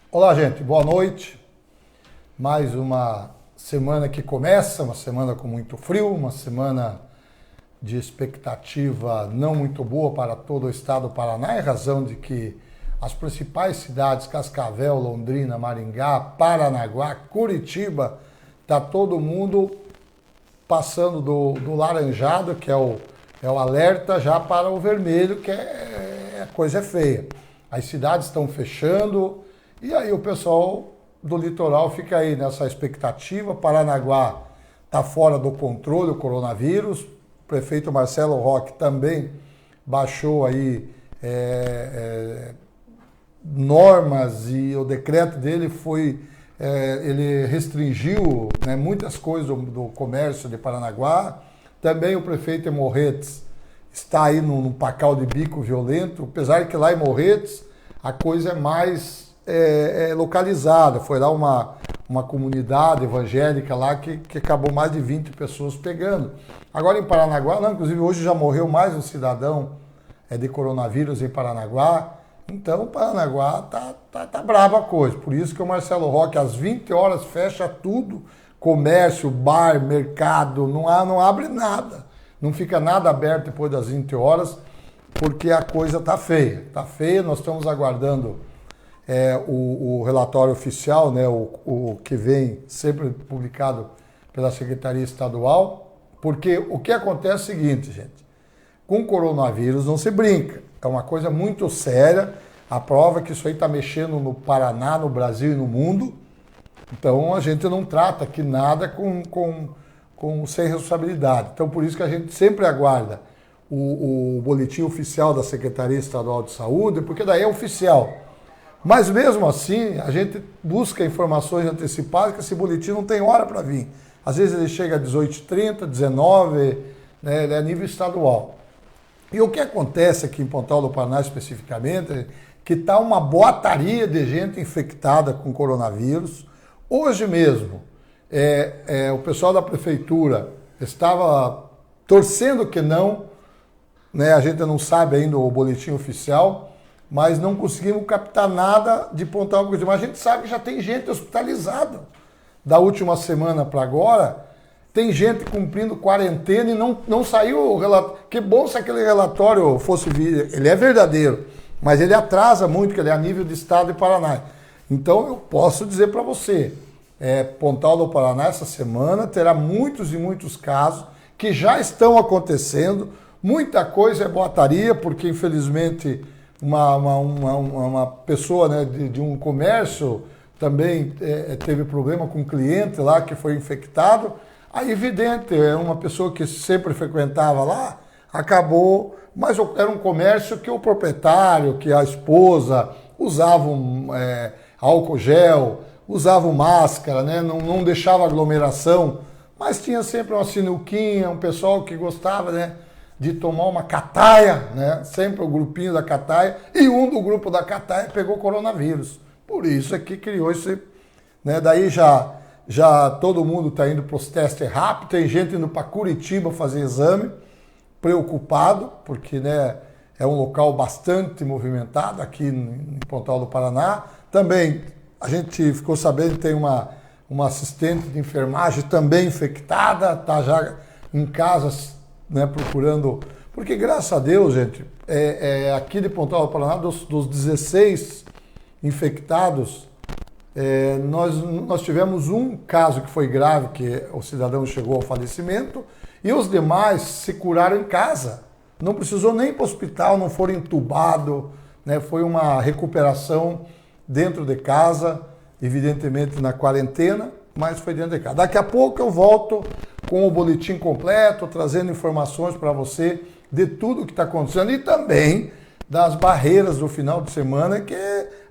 Olá, gente, boa noite. Mais uma semana que começa, uma semana com muito frio, uma semana de expectativa não muito boa para todo o estado do Paraná, em razão de que as principais cidades, Cascavel, Londrina, Maringá, Paranaguá, Curitiba, está todo mundo passando do laranjado, que é o alerta, já para o vermelho, que a coisa é feia. As cidades estão fechando. E aí o pessoal do litoral fica aí nessa expectativa. Paranaguá está fora do controle, o coronavírus. O prefeito Marcelo Roque também baixou aí normas e o decreto dele foi, ele restringiu, né, muitas coisas do comércio de Paranaguá. Também o prefeito em Morretes está aí num pacal de bico violento, apesar que lá em Morretes a coisa é mais localizada. Foi lá uma comunidade evangélica lá que acabou mais de 20 pessoas pegando. Agora em Paranaguá, não, inclusive hoje já morreu mais um cidadão de coronavírus em Paranaguá. Então Paranaguá tá brava a coisa. Por isso que o Marcelo Roque às 20 horas fecha tudo, comércio, bar, mercado, não abre nada. Não fica nada aberto depois das 20 horas, porque a coisa tá feia. Tá feia, nós estamos aguardando o relatório oficial, né, o que vem sempre publicado pela Secretaria Estadual, porque o que acontece é o seguinte, gente, com o coronavírus não se brinca, é uma coisa muito séria, a prova é que isso aí está mexendo no Paraná, no Brasil e no mundo, então a gente não trata aqui nada sem responsabilidade, então por isso que a gente sempre aguarda o boletim oficial da Secretaria Estadual de Saúde, porque daí é oficial. Mas mesmo assim, a gente busca informações antecipadas, que esse boletim não tem hora para vir. Às vezes ele chega às 18h30, 19h, né, ele é a nível estadual. E o que acontece aqui em Pontal do Paraná especificamente, é que está uma boataria de gente infectada com coronavírus. Hoje mesmo, o pessoal da prefeitura estava torcendo que não, né, a gente não sabe ainda o boletim oficial, mas não conseguimos captar nada de Pontal do Paraná. Mas a gente sabe que já tem gente hospitalizada. Da última semana para agora, tem gente cumprindo quarentena e não saiu o relatório. Que bom se aquele relatório fosse vir. Ele é verdadeiro, mas ele atrasa muito, que ele é a nível de estado de Paraná. Então eu posso dizer para você, Pontal do Paraná essa semana terá muitos e muitos casos que já estão acontecendo. Muita coisa é boataria, porque infelizmente uma pessoa, né, de um comércio também teve problema com um cliente lá que foi infectado. Aí, evidente, uma pessoa que sempre frequentava lá, acabou, mas era um comércio que o proprietário, que a esposa usavam álcool gel, usavam máscara, né, não deixava aglomeração, mas tinha sempre uma sinuquinha, um pessoal que gostava, né, de tomar uma cataia, né? Sempre o grupinho da cataia, e um do grupo da cataia pegou coronavírus. Por isso é que criou esse, né? Daí já todo mundo está indo para os testes rápidos, tem gente indo para Curitiba fazer exame, preocupado, porque, né, é um local bastante movimentado aqui em Pontal do Paraná. Também a gente ficou sabendo que tem uma assistente de enfermagem também infectada, está já em casa, né, procurando, porque graças a Deus, gente, aqui de Pontal do Paraná, dos 16 infectados, nós tivemos um caso que foi grave, que o cidadão chegou ao falecimento, e os demais se curaram em casa, não precisou nem ir para o hospital, não foram entubados, né, foi uma recuperação dentro de casa, evidentemente na quarentena, mas foi dentro de casa. Daqui a pouco eu volto com o boletim completo, trazendo informações para você de tudo o que está acontecendo e também das barreiras do final de semana, que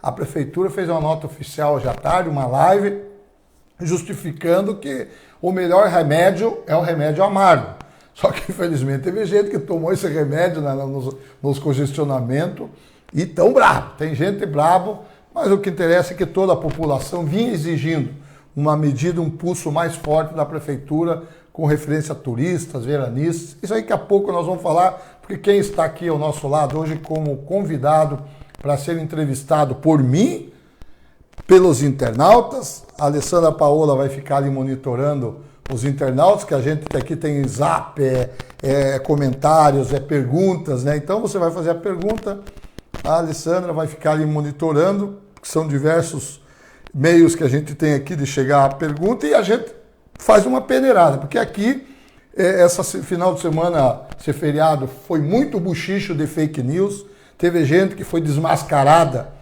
a prefeitura fez uma nota oficial hoje à tarde, uma live, justificando que o melhor remédio é o remédio amargo. Só que, infelizmente, teve gente que tomou esse remédio nos congestionamentos e tão bravo. Tem gente bravo, mas o que interessa é que toda a população vinha exigindo uma medida, um pulso mais forte da prefeitura com referência a turistas, veranistas. Isso aí daqui a pouco nós vamos falar, porque quem está aqui ao nosso lado hoje como convidado para ser entrevistado por mim, pelos internautas. A Alessandra Paola vai ficar ali monitorando os internautas, que a gente aqui tem zap, comentários, perguntas, né? Então você vai fazer a pergunta, a Alessandra vai ficar ali monitorando, que são diversos meios que a gente tem aqui de chegar à pergunta, e a gente faz uma peneirada, porque aqui, esse final de semana, esse feriado, foi muito buchicho de fake news, teve gente que foi desmascarada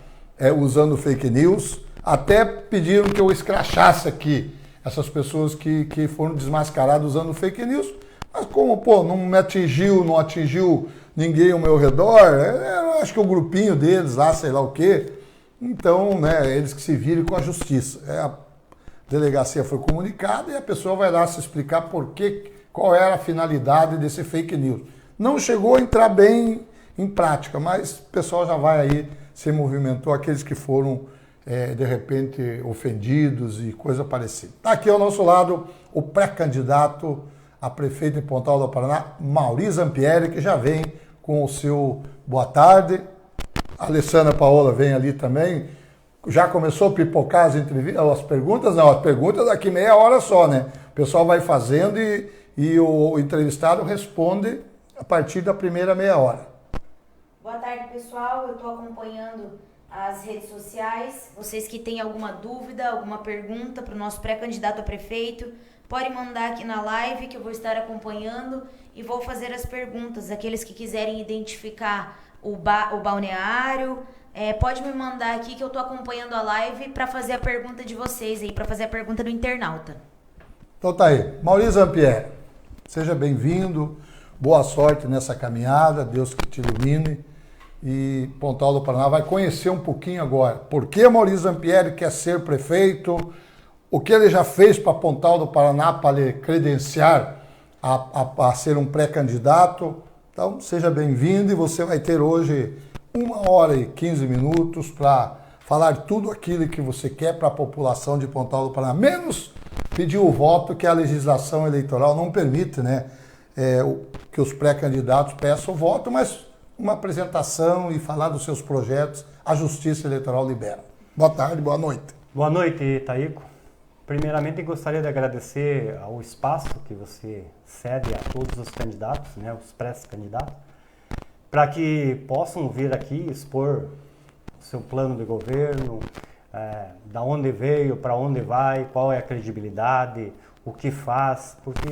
usando fake news, até pediram que eu escrachasse aqui essas pessoas que foram desmascaradas usando fake news, mas como, não me atingiu, não atingiu ninguém ao meu redor, eu acho que o grupinho deles lá, sei lá o quê, então, né, eles que se virem com a justiça. A delegacia foi comunicada e a pessoa vai lá se explicar qual era a finalidade desse fake news. Não chegou a entrar bem em prática, mas o pessoal já vai aí, se movimentou, aqueles que foram de repente ofendidos e coisa parecida. Está aqui ao nosso lado o pré-candidato a prefeito de Pontal do Paraná, Mauri Zampieri, que já vem com o seu boa tarde. A Alessandra Paola vem ali também. Já começou a pipocar as perguntas? Não, as perguntas daqui meia hora só, né? O pessoal vai fazendo e o entrevistado responde a partir da primeira meia hora. Boa tarde, pessoal. Eu estou acompanhando as redes sociais. Vocês que têm alguma dúvida, alguma pergunta para o nosso pré-candidato a prefeito, pode mandar aqui na live que eu vou estar acompanhando e vou fazer as perguntas. Aqueles que quiserem identificar o balneário, pode me mandar aqui que eu estou acompanhando a live para fazer a pergunta de vocês aí, para fazer a pergunta do internauta. Então tá aí. Mauri Zampieri, seja bem-vindo. Boa sorte nessa caminhada. Deus que te ilumine. E Pontal do Paraná vai conhecer um pouquinho agora. Por que Mauri Zampieri quer ser prefeito? O que ele já fez para Pontal do Paraná para lhe credenciar a ser um pré-candidato? Então, seja bem-vindo e você vai ter hoje 1 hora e 15 minutos para falar tudo aquilo que você quer para a população de Pontal do Paraná. Menos pedir o voto, que a legislação eleitoral não permite, né? Que os pré-candidatos peçam o voto, mas uma apresentação e falar dos seus projetos, a Justiça Eleitoral libera. Boa tarde, boa noite. Boa noite, Taíco. Primeiramente, gostaria de agradecer ao espaço que você cede a todos os candidatos, né, os pré-candidatos, para que possam vir aqui expor o seu plano de governo, da onde veio, para onde vai, qual é a credibilidade, o que faz, porque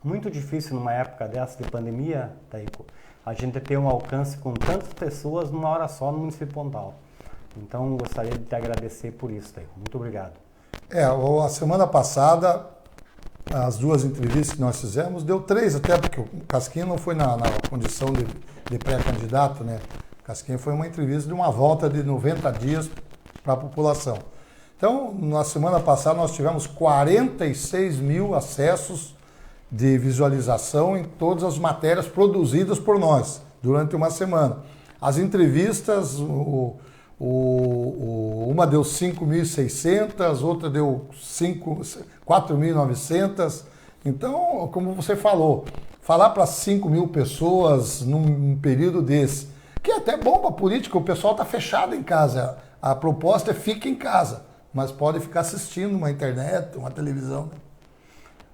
muito difícil numa época dessa de pandemia, Taíco, a gente ter um alcance com tantas pessoas numa hora só no município de Pontal. Então, gostaria de te agradecer por isso, Taíco. Muito obrigado. A semana passada, as 2 entrevistas que nós fizemos, deu 3 até, porque o Casquinha não foi na condição de pré-candidato, né? O Casquinha foi uma entrevista de uma volta de 90 dias para a população. Então, na semana passada, nós tivemos 46 mil acessos de visualização em todas as matérias produzidas por nós durante uma semana. As entrevistas, uma deu 5.600, outra deu 4.900. Então, como você falou, falar para 5.000 pessoas num período desse, que é até bom para a política, o pessoal está fechado em casa. A proposta é fique em casa, mas pode ficar assistindo uma internet, uma televisão.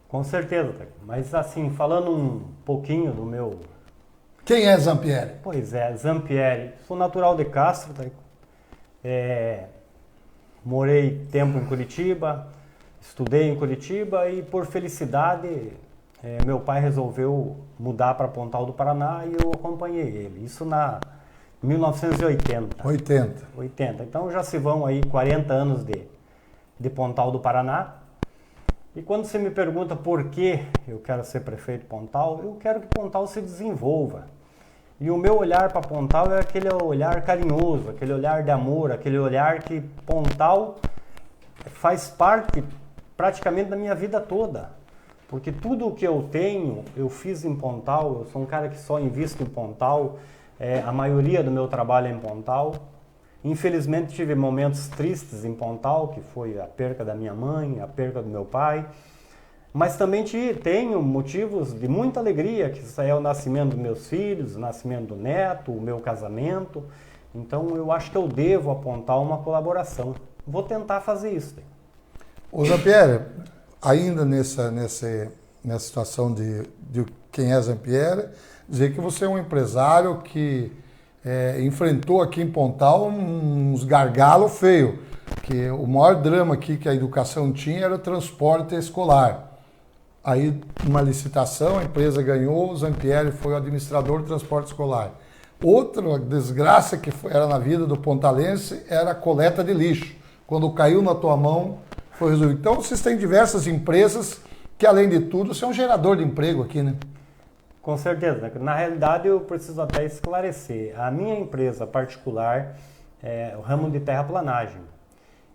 Com certeza, mas assim, falando um pouquinho do meu... Quem é Zampieri? Pois é, Zampieri. Sou natural de Castro, morei tempo em Curitiba, estudei em Curitiba e por felicidade meu pai resolveu mudar para Pontal do Paraná e eu acompanhei ele. Isso na 1980. 80. Então já se vão aí 40 anos de Pontal do Paraná. E quando você me pergunta por que eu quero ser prefeito de Pontal, eu quero que Pontal se desenvolva. E o meu olhar para Pontal é aquele olhar carinhoso, aquele olhar de amor, aquele olhar que Pontal faz parte praticamente da minha vida toda. Porque tudo o que eu tenho, eu fiz em Pontal, eu sou um cara que só invisto em Pontal, a maioria do meu trabalho é em Pontal. Infelizmente tive momentos tristes em Pontal, que foi a perca da minha mãe, a perca do meu pai. Mas também tenho motivos de muita alegria, que é o nascimento dos meus filhos, o nascimento do neto, o meu casamento. Então eu acho que eu devo a Pontal uma colaboração. vou tentar fazer isso. Ô Zampieri, ainda nessa situação de quem é Zampieri, dizer que você é um empresário que enfrentou aqui em Pontal uns gargalos feios, que o maior drama aqui que a educação tinha era o transporte escolar. Aí, numa licitação, a empresa ganhou, o Zampieri foi o administrador do transporte escolar. Outra desgraça que era na vida do pontalense era a coleta de lixo. Quando caiu na tua mão, foi resolvido. Então, vocês têm diversas empresas que, além de tudo, você é um gerador de emprego aqui, né? Com certeza. Na realidade, eu preciso até esclarecer. A minha empresa particular é o ramo de terraplanagem.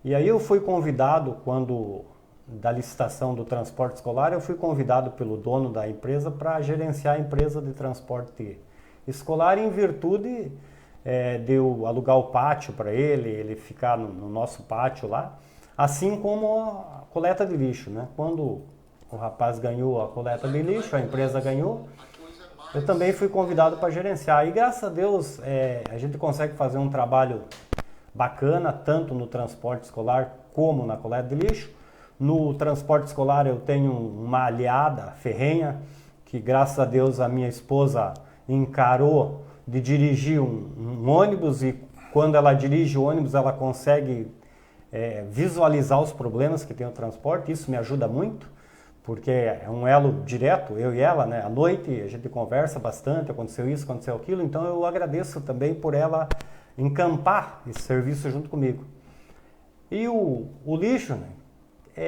E aí eu fui convidado, da licitação do transporte escolar, eu fui convidado pelo dono da empresa para gerenciar a empresa de transporte escolar em virtude de eu alugar o pátio para ele ficar no nosso pátio lá, assim como a coleta de lixo, né? Quando o rapaz ganhou a coleta de lixo, a empresa ganhou, eu também fui convidado para gerenciar. E graças a Deus a gente consegue fazer um trabalho bacana, tanto no transporte escolar como na coleta de lixo. No transporte escolar eu tenho uma aliada ferrenha, que graças a Deus a minha esposa encarou de dirigir um ônibus, e quando ela dirige o ônibus ela consegue visualizar os problemas que tem o transporte. Isso me ajuda muito, porque é um elo direto, eu e ela, né? À noite a gente conversa bastante, aconteceu isso, aconteceu aquilo, então eu agradeço também por ela encampar esse serviço junto comigo. E o lixo, né?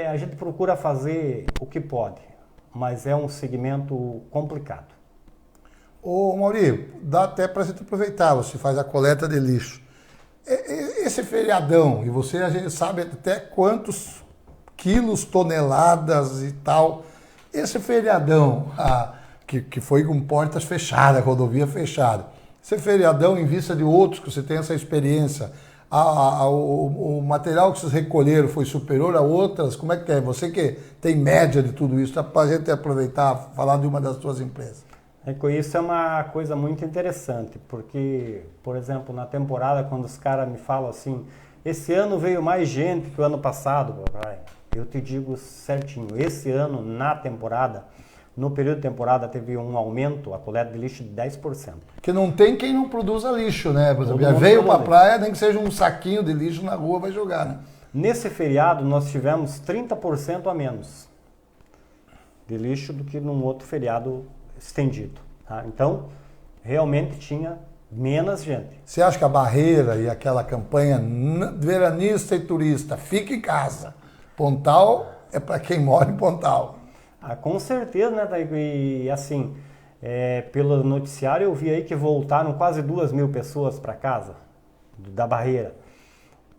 A gente procura fazer o que pode, mas é um segmento complicado. Ô Mauri, dá até para a gente aproveitar, você faz a coleta de lixo. Esse feriadão, e você a gente sabe até quantos quilos, toneladas e tal, esse feriadão que foi com portas fechadas, rodovia fechada, esse feriadão em vista de outros que você tem essa experiência, o material que vocês recolheram foi superior a outras, como é que é? Você que tem média de tudo isso, para a gente aproveitar, falar de uma das suas empresas. Isso é uma coisa muito interessante, porque, por exemplo, na temporada, quando os caras me falam assim, esse ano veio mais gente que o ano passado, papai, eu te digo certinho, esse ano, na temporada, no período de temporada, teve um aumento, a coleta de lixo, de 10%. Que não tem quem não produza lixo, né? Por exemplo, veio para a praia, nem que seja um saquinho de lixo na rua, vai jogar, né? Nesse feriado, nós tivemos 30% a menos de lixo do que num outro feriado estendido. Tá? Então, realmente tinha menos gente. Você acha que a barreira e aquela campanha veranista e turista, fica em casa, Pontal é para quem mora em Pontal? Com certeza, né, Taigo? E assim, pelo noticiário eu vi aí que voltaram quase 2.000 pessoas para casa da barreira.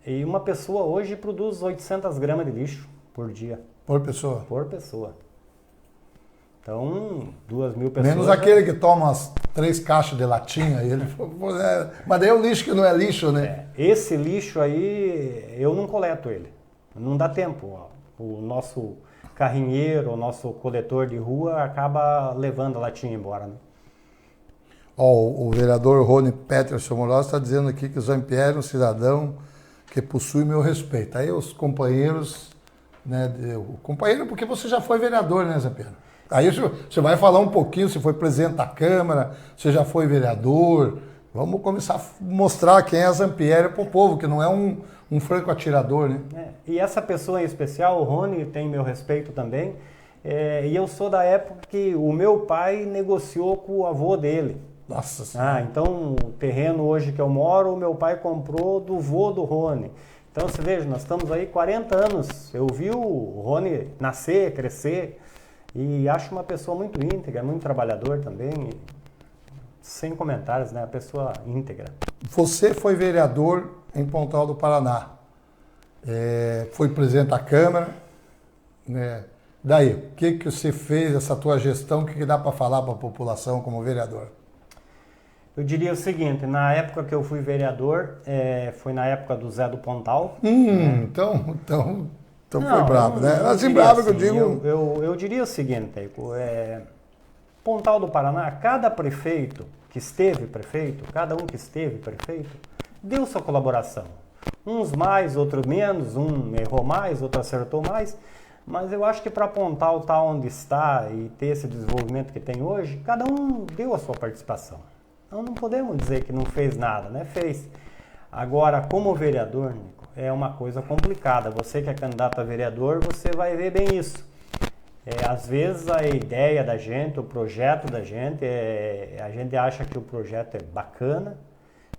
E uma pessoa hoje produz 800 gramas de lixo por dia. Por pessoa? Por pessoa. Então, 2.000 pessoas... Menos aquele que toma as 3 caixas de latinha. Mas daí é o lixo que não é lixo, né? Esse lixo aí, eu não coleto ele. Não dá tempo. O nosso carrinheiro, o nosso coletor de rua acaba levando a latinha embora, né? O vereador Rony Peterson Moroz está dizendo aqui que o Zampieri é um cidadão que possui meu respeito. Aí os companheiros, né? O companheiro, porque você já foi vereador, né, Zampieri? Aí você vai falar um pouquinho, você foi presidente da Câmara, você já foi vereador. Vamos começar a mostrar quem é Zampieri para o povo, que não é um franco atirador, né? E essa pessoa em especial, o Rony, tem meu respeito também. E eu sou da época que o meu pai negociou com o avô dele. Nossa Senhora. Então, o terreno hoje que eu moro, o meu pai comprou do vô do Rony. Então, você veja, nós estamos aí 40 anos. Eu vi o Rony nascer, crescer, e acho uma pessoa muito íntegra, muito trabalhador também. Sem comentários, né? A pessoa íntegra. Você foi vereador em Pontal do Paraná. Foi presidente da Câmara. Né? Daí, o que você fez, essa tua gestão, o que dá para falar para a população como vereador? Eu diria o seguinte, na época que eu fui vereador, foi na época do Zé do Pontal. Então foi bravo, né? Assim, bravo que eu digo... Eu diria o seguinte, Pontal do Paraná, cada prefeito que esteve prefeito, cada um que esteve prefeito, deu sua colaboração. Uns mais, outros menos, um errou mais, outro acertou mais. Mas eu acho que para Pontal estar onde está e ter esse desenvolvimento que tem hoje, cada um deu a sua participação. Então não podemos dizer que não fez nada, né? Fez. Agora, como vereador, Nico, é uma coisa complicada. Você que é candidato a vereador, você vai ver bem isso. Às vezes a ideia da gente, o projeto da gente, a gente acha que o projeto é bacana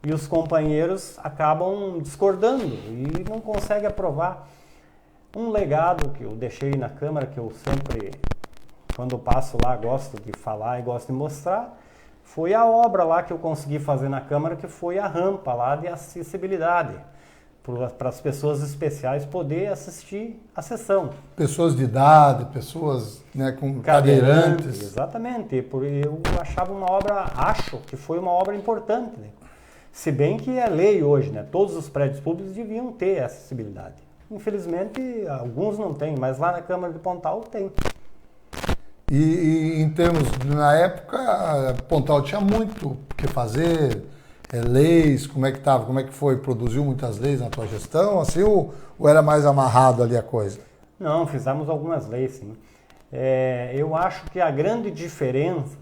e os companheiros acabam discordando e não conseguem aprovar. Um legado que eu deixei na Câmara, que eu sempre, quando eu passo lá, gosto de falar e gosto de mostrar, foi a obra lá que eu consegui fazer na Câmara, que foi a rampa lá de acessibilidade, para as pessoas especiais poder assistir a sessão. Pessoas de idade, pessoas, né, com cadeirantes. Exatamente, eu achava uma obra, acho que foi uma obra importante, né? Se bem que é lei hoje, né? Todos os prédios públicos deviam ter acessibilidade. Infelizmente, alguns não têm, mas lá na Câmara de Pontal tem. E em termos, na época, Pontal tinha muito o que fazer, leis, como é que estava, como é que foi? Produziu muitas leis na tua gestão, assim, ou era mais amarrado ali a coisa? Não, fizemos algumas leis, sim. Eu acho que a grande diferença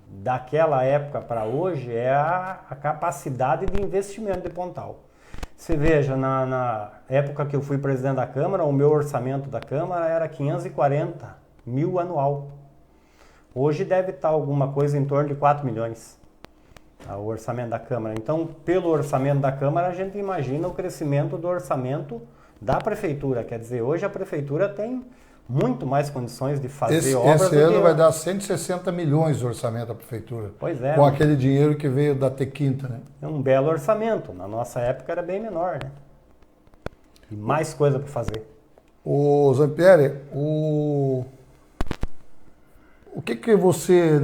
daquela época para hoje é a capacidade de investimento de Pontal. Você veja, na época que eu fui presidente da Câmara, o meu orçamento da Câmara era 540 mil anual. Hoje deve estar alguma coisa em torno de 4 milhões, tá, o orçamento da Câmara. Então, pelo orçamento da Câmara, a gente imagina o crescimento do orçamento da Prefeitura. Quer dizer, hoje a Prefeitura tem muito mais condições de fazer obras. Esse ano vai dar 160 milhões de orçamento da Prefeitura. Pois é. Com aquele dinheiro que veio da T-Quinta, né? É um belo orçamento. Na nossa época era bem menor, né? E mais coisa para fazer. Ô Zampieri, o que você,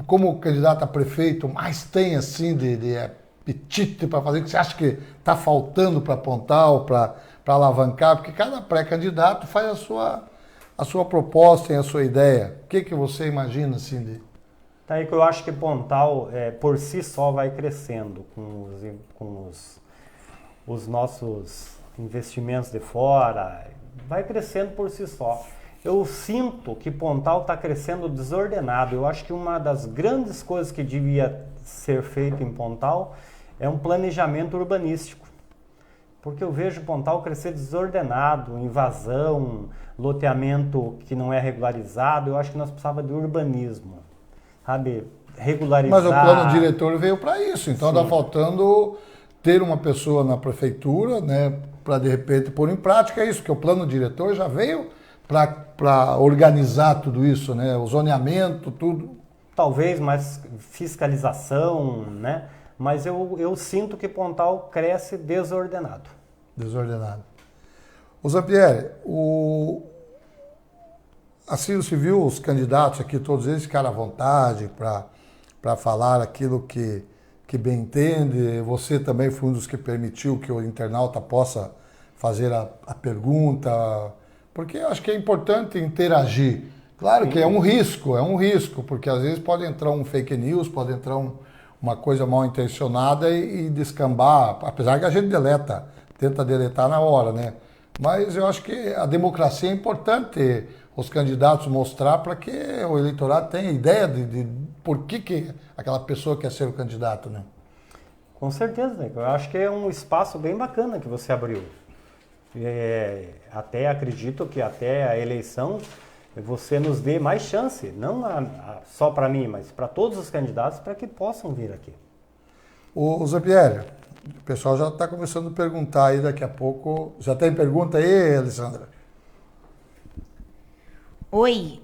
como candidato a prefeito, mais tem assim de apetite para fazer? O que você acha que está faltando para Pontal, para alavancar? Porque cada pré-candidato faz a sua proposta e a sua ideia. O que você imagina assim de... Tá aí que eu acho que Pontal por si só vai crescendo com os nossos investimentos de fora, vai crescendo por si só. Eu sinto que Pontal está crescendo desordenado. Eu acho que uma das grandes coisas que devia ser feito em Pontal é um planejamento urbanístico. Porque eu vejo Pontal crescer desordenado, invasão, loteamento que não é regularizado. Eu acho que nós precisávamos de urbanismo, sabe? Regularizar. Mas o plano diretor veio para isso, então está faltando ter uma pessoa na prefeitura, né, para de repente pôr em prática isso, porque o plano diretor já veio para organizar tudo isso, né, o zoneamento, tudo. Talvez mais fiscalização, né? Mas eu sinto que Pontal cresce desordenado. Desordenado. Ô Zampieri, assim você viu os candidatos aqui, todos eles ficaram à vontade para falar aquilo que bem entende. Você também foi um dos que permitiu que o internauta possa fazer a pergunta, porque eu acho que é importante interagir. Claro que é um risco, porque às vezes pode entrar um fake news, pode entrar uma coisa mal intencionada e descambar, apesar que a gente tenta deletar na hora, né? Mas eu acho que a democracia é importante os candidatos mostrar para que o eleitorado tenha ideia de por que aquela pessoa quer ser o candidato, né? Com certeza, né? Eu acho que é um espaço bem bacana que você abriu. Até acredito que até a eleição você nos dê mais chance, não só para mim, mas para todos os candidatos, para que possam vir aqui. Ô Zampieri, o pessoal já está começando a perguntar aí daqui a pouco. Já tem pergunta aí, Alessandra? Oi,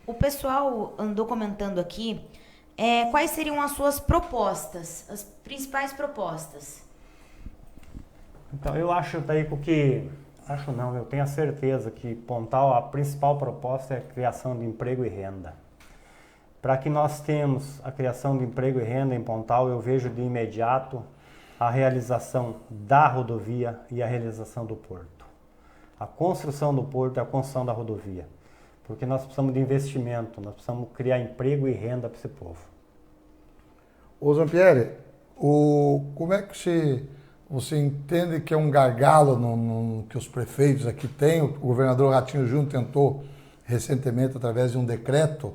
o pessoal andou comentando aqui quais seriam as suas propostas, as principais propostas. Então, eu acho, Taíco, eu tenho a certeza que Pontal, a principal proposta é a criação de emprego e renda. Para que nós tenhamos a criação de emprego e renda em Pontal, eu vejo de imediato a realização da rodovia e a realização do porto. A construção do porto e a construção da rodovia. Porque nós precisamos de investimento, nós precisamos criar emprego e renda para esse povo. Ô Zampieri, Como é que você entende que é um gargalo que os prefeitos aqui têm? O governador Ratinho Júnior tentou recentemente, através de um decreto,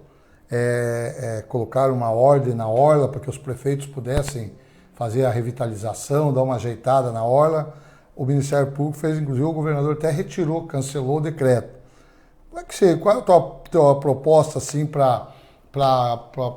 colocar uma ordem na orla para que os prefeitos pudessem fazer a revitalização, dar uma ajeitada na orla. O Ministério Público fez, inclusive o governador até retirou, cancelou o decreto. Qual é a tua proposta assim, para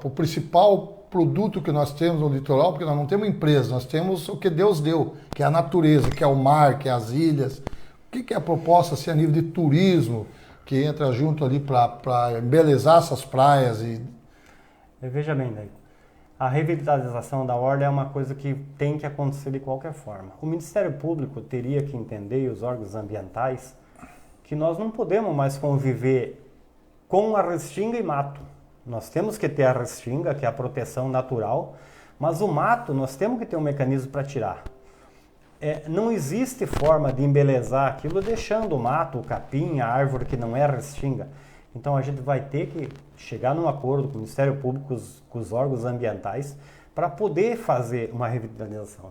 o principal produto que nós temos no litoral? Porque nós não temos empresa, nós temos o que Deus deu, que é a natureza, que é o mar, que é as ilhas. O que é a proposta assim, a nível de turismo, que entra junto ali para embelezar essas praias? Veja bem, daí. A revitalização da orla é uma coisa que tem que acontecer de qualquer forma. O Ministério Público teria que entender, e os órgãos ambientais, que nós não podemos mais conviver com a restinga e mato. Nós temos que ter a restinga, que é a proteção natural, mas o mato nós temos que ter um mecanismo para tirar. Não existe forma de embelezar aquilo deixando o mato, o capim, a árvore que não é restinga. Então a gente vai ter que chegar num acordo com o Ministério Público, com os órgãos ambientais, para poder fazer uma revitalização.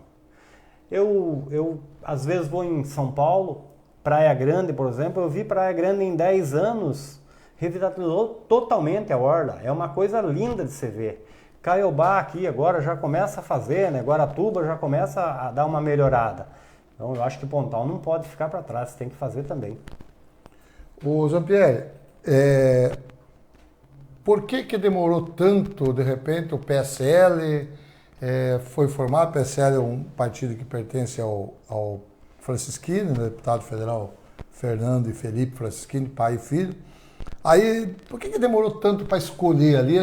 Eu às vezes vou em São Paulo, Praia Grande, por exemplo, eu vi Praia Grande em 10 anos, revitalizou totalmente a orla, é uma coisa linda de se ver. Caiobá aqui agora já começa a fazer, né? Guaratuba já começa a dar uma melhorada. Então eu acho que Pontal não pode ficar para trás, tem que fazer também. Ô Jean-Pierre, por que demorou tanto, de repente, o PSL foi formado? O PSL é um partido que pertence ao Francisquini, né, deputado federal Fernando e Felipe Francisquini, pai e filho. Aí, por que demorou tanto para escolher ali?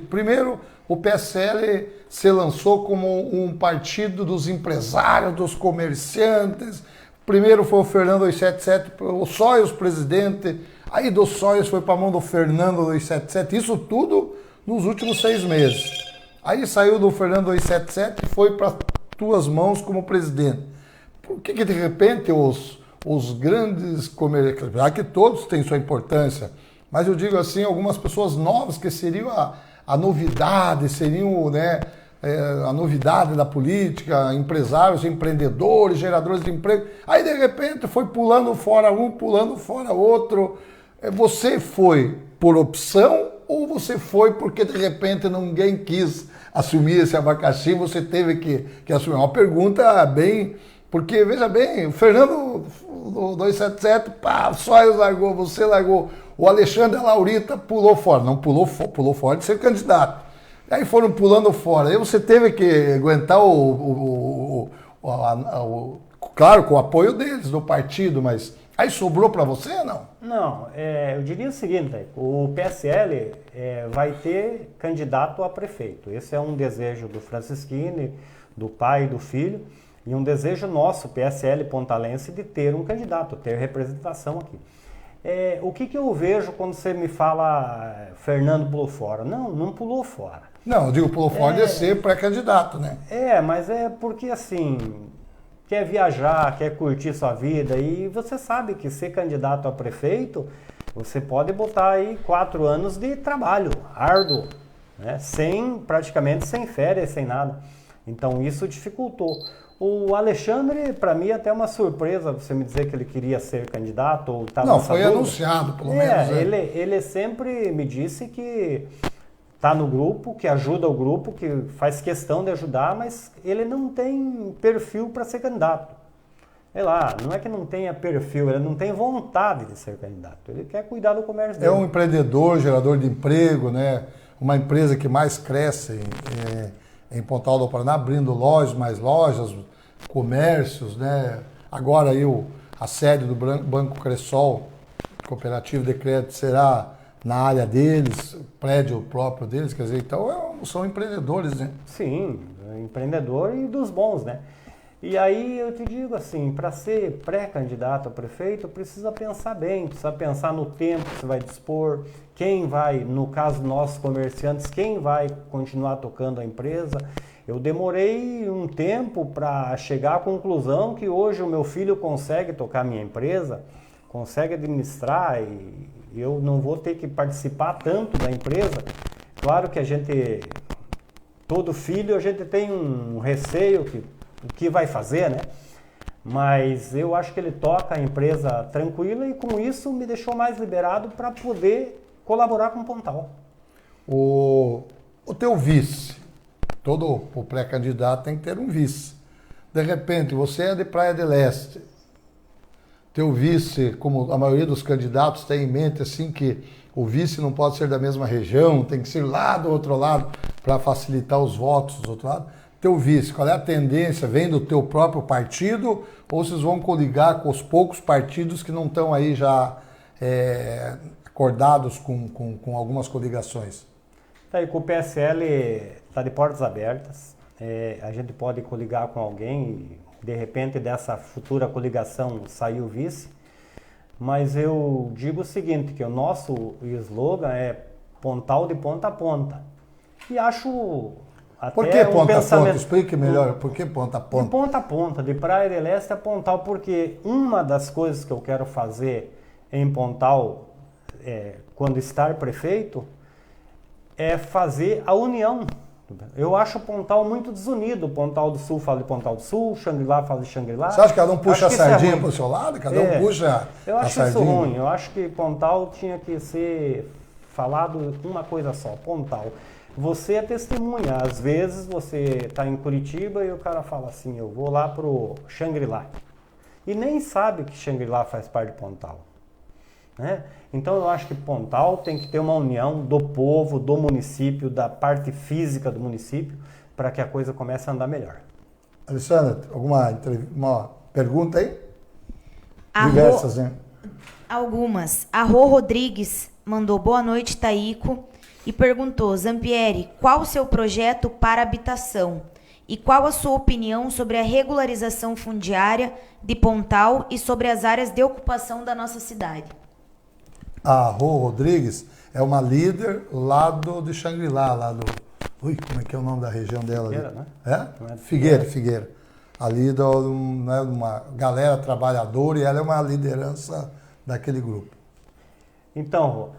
Primeiro, o PSL se lançou como um partido dos empresários, dos comerciantes. Primeiro foi o Fernando 277, o Sóias presidente. Aí do Sóias foi para a mão do Fernando 277. Isso tudo nos últimos 6 meses. Aí saiu do Fernando 277 e foi para tuas mãos como presidente. Por que de repente os grandes comerciantes, já que todos têm sua importância, mas eu digo assim, algumas pessoas novas que seriam a novidade, seriam, né, a novidade da política, empresários, empreendedores, geradores de emprego. Aí de repente foi pulando fora um, pulando fora outro. Você foi por opção ou você foi porque de repente ninguém quis assumir esse abacaxi, você teve que assumir? Uma pergunta bem... Porque, veja bem, o Fernando 277, Sóias largou, você largou. O Alexandre Laurita pulou fora. Não pulou fora de ser candidato. Aí foram pulando fora. Aí você teve que aguentar claro, com o apoio deles, do partido, mas aí sobrou para você ou não? Não, eu diria o seguinte, o PSL vai ter candidato a prefeito. Esse é um desejo do Francisquini, do pai e do filho. E um desejo nosso, PSL pontalense, de ter um candidato, ter representação aqui. O que eu vejo quando você me fala Fernando pulou fora? Não pulou fora. Não, eu digo pulou fora de ser pré-candidato, né? Mas é porque assim, quer viajar, quer curtir sua vida, e você sabe que ser candidato a prefeito, você pode botar aí 4 anos de trabalho árduo, né? Praticamente sem férias, sem nada. Então isso dificultou. O Alexandre, para mim, é até uma surpresa você me dizer que ele queria ser candidato ou estava Não, foi anunciado, pelo menos. Ele sempre me disse que está no grupo, que ajuda o grupo, que faz questão de ajudar, mas ele não tem perfil para ser candidato. Sei lá, não é que não tenha perfil, ele não tem vontade de ser candidato. Ele quer cuidar do comércio dele. É um empreendedor, gerador de emprego, né? Uma empresa que mais cresce em Pontal do Paraná, abrindo mais lojas, comércios, né? Agora aí a sede do Banco Cressol, Cooperativo de Crédito, será na área deles, prédio próprio deles, quer dizer, então são empreendedores, né? Sim, empreendedor e dos bons, né? E aí eu te digo assim, para ser pré-candidato a prefeito, precisa pensar bem, precisa pensar no tempo que você vai dispor, quem vai, no caso nossos comerciantes, quem vai continuar tocando a empresa. Eu demorei um tempo para chegar à conclusão que hoje o meu filho consegue tocar minha empresa, consegue administrar e eu não vou ter que participar tanto da empresa. Claro que a gente todo filho a gente tem um receio o que vai fazer, né? Mas eu acho que ele toca a empresa tranquila e com isso me deixou mais liberado para poder colaborar com o Pontal. O teu vice, todo o pré-candidato tem que ter um vice. De repente, você é de Praia de Leste. Teu vice, como a maioria dos candidatos tem em mente, assim, que o vice não pode ser da mesma região, tem que ser lá do outro lado para facilitar os votos do outro lado. Teu vice, qual é a tendência? Vem do teu próprio partido ou vocês vão coligar com os poucos partidos que não estão aí já acordados com algumas coligações? Tá aí, com o PSL está de portas abertas. A gente pode coligar com alguém e, de repente, dessa futura coligação sair o vice. Mas eu digo o seguinte, que o nosso slogan é Pontal de ponta a ponta. E acho até por que ponta a pensamento... ponta? Explique melhor, por que ponta a ponta? De ponta a ponta, de Praia de Leste a Pontal, porque uma das coisas que eu quero fazer em Pontal, quando estar prefeito, é fazer a união. Eu acho o Pontal muito desunido. O Pontal do Sul fala de Pontal do Sul, Xangri-Lá fala de Xangri-Lá. Você acha que cada um puxa a sardinha para o seu lado? Cada um puxa a sardinha? Eu acho isso ruim. Eu acho que Pontal tinha que ser falado uma coisa só, Pontal. Você é testemunha. Às vezes você está em Curitiba e o cara fala assim, eu vou lá pro Xangri-Lá. E nem sabe que Xangri-Lá faz parte de Pontal. Né? Então eu acho que Pontal tem que ter uma união do povo, do município, da parte física do município, para que a coisa comece a andar melhor. Alessandra, uma pergunta aí? Diversas, né? Algumas. A Rô Rodrigues mandou boa noite, Taíco, e perguntou, Zampieri, qual o seu projeto para habitação? E qual a sua opinião sobre a regularização fundiária de Pontal e sobre as áreas de ocupação da nossa cidade? A Rô Rodrigues é uma líder lá de Xangri-Lá, lá do... Ui, como é que é o nome da região dela? Figueira, né? É? Figueira. Ali de uma galera trabalhadora e ela é uma liderança daquele grupo. Então, Rô,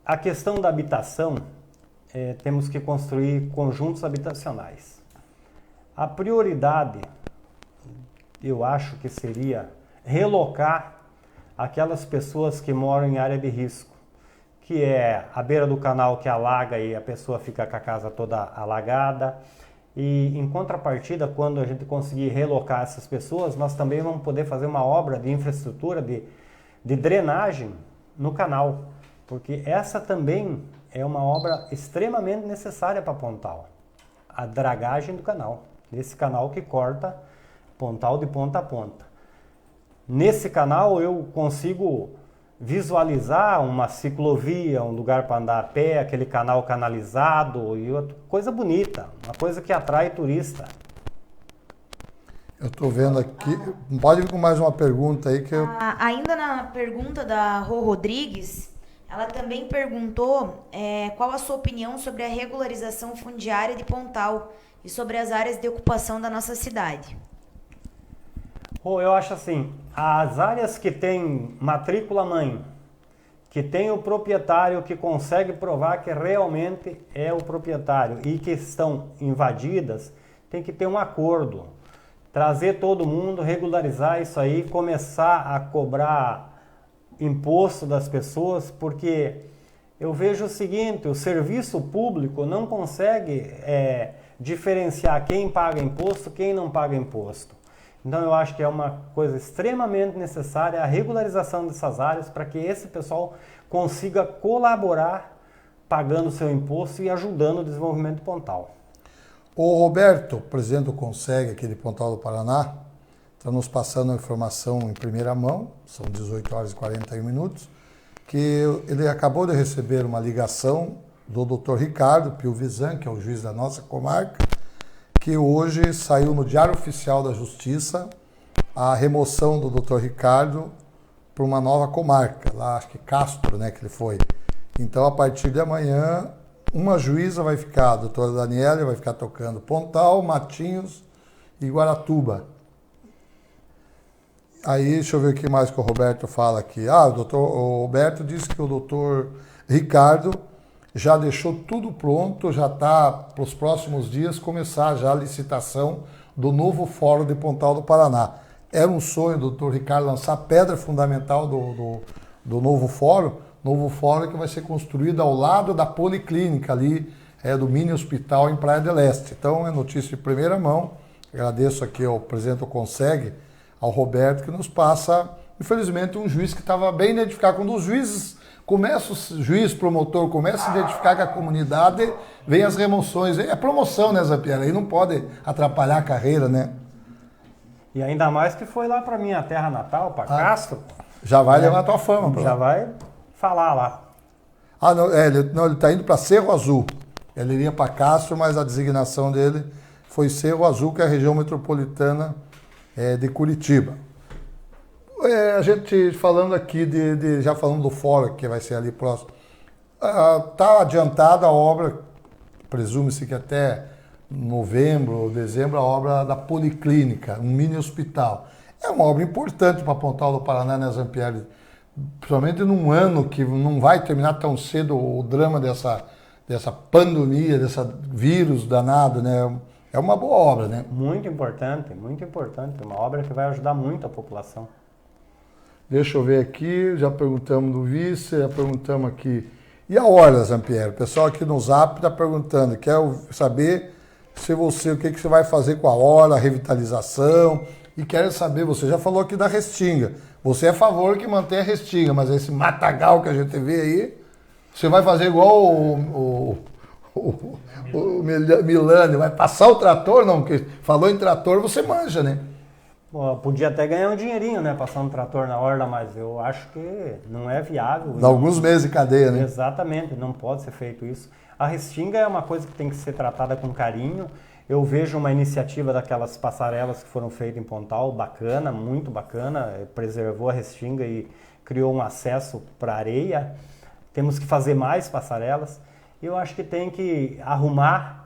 a questão da habitação, temos que construir conjuntos habitacionais. A prioridade, eu acho que seria relocar aquelas pessoas que moram em área de risco, que é a beira do canal que alaga e a pessoa fica com a casa toda alagada. E em contrapartida, quando a gente conseguir relocar essas pessoas, nós também vamos poder fazer uma obra de infraestrutura de drenagem no canal, porque essa também é uma obra extremamente necessária para Pontal, a dragagem do canal, desse canal que corta Pontal de ponta a ponta. Nesse canal eu consigo visualizar uma ciclovia, um lugar para andar a pé, aquele canal canalizado e outra coisa bonita, uma coisa que atrai turista. Eu estou vendo aqui, pode vir com mais uma pergunta aí que eu... Ainda na pergunta da Rô Rodrigues, ela também perguntou qual a sua opinião sobre a regularização fundiária de Pontal e sobre as áreas de ocupação da nossa cidade. Eu acho assim, as áreas que tem matrícula mãe, que tem o proprietário que consegue provar que realmente é o proprietário e que estão invadidas, tem que ter um acordo, trazer todo mundo, regularizar isso aí, começar a cobrar imposto das pessoas, porque eu vejo o seguinte, o serviço público não consegue diferenciar quem paga imposto, quem não paga imposto. Então eu acho que é uma coisa extremamente necessária a regularização dessas áreas para que esse pessoal consiga colaborar pagando seu imposto e ajudando o desenvolvimento de Pontal. O Roberto, presidente do Conseg aqui de Pontal do Paraná, está nos passando a informação em primeira mão, são 18 horas e 41 minutos, que ele acabou de receber uma ligação do Dr. Ricardo Pilvisan, que é o juiz da nossa comarca, que hoje saiu no Diário Oficial da Justiça a remoção do Dr. Ricardo para uma nova comarca, lá acho que Castro, né, que ele foi. Então, a partir de amanhã, uma juíza vai ficar, a doutora Daniela, vai ficar tocando Pontal, Matinhos e Guaratuba. Aí, deixa eu ver o que mais que o Roberto fala aqui. O Roberto disse que o doutor Ricardo já deixou tudo pronto, já está para os próximos dias começar já a licitação do novo fórum de Pontal do Paraná. Era um sonho do Dr. Ricardo lançar a pedra fundamental do novo fórum que vai ser construído ao lado da Policlínica ali, do mini hospital em Praia del Este. Então é notícia de primeira mão. Agradeço aqui ao presidente do Conseg, ao Roberto, que nos passa, infelizmente, um juiz que estava bem identificado. Quando os juízes começam, o juiz, promotor, começa a identificar com a comunidade, vem as remoções. É promoção, né, Zampieri? Aí não pode atrapalhar a carreira, né? E ainda mais que foi lá para minha terra natal, para Castro. Já vai levar a tua fama. Já vai falar lá. Não, ele está indo para Cerro Azul. Ele iria para Castro, mas a designação dele foi Cerro Azul, que é a região metropolitana de Curitiba. A gente falando aqui, já falando do fórum, que vai ser ali próximo, está adiantada a obra, presume-se que até novembro ou dezembro, a obra da Policlínica, um mini hospital. É uma obra importante para Pontal do Paraná, né, Zampieri? Principalmente num ano que não vai terminar tão cedo o drama dessa pandemia, desse vírus danado, né? É uma boa obra, né? Muito importante. Uma obra que vai ajudar muito a população. Deixa eu ver aqui, já perguntamos do vice, já perguntamos aqui. E a hora, Zampieri? O pessoal aqui no Zap está perguntando, quer saber o que você vai fazer com a hora, a revitalização, e quer saber, você já falou aqui da Restinga. Você é a favor que mantenha a Restinga, mas esse matagal que a gente vê aí, você vai fazer igual o Milani, vai passar o trator? Não, porque falou em trator, você manja, né? Pô, podia até ganhar um dinheirinho, né, passando trator na orla, mas eu acho que não é viável. Dá alguns meses de cadeia, né? Exatamente, não pode ser feito isso. A Restinga é uma coisa que tem que ser tratada com carinho. Eu vejo uma iniciativa daquelas passarelas que foram feitas em Pontal, bacana, muito bacana, preservou a Restinga e criou um acesso para areia. Temos que fazer mais passarelas. Eu acho que tem que arrumar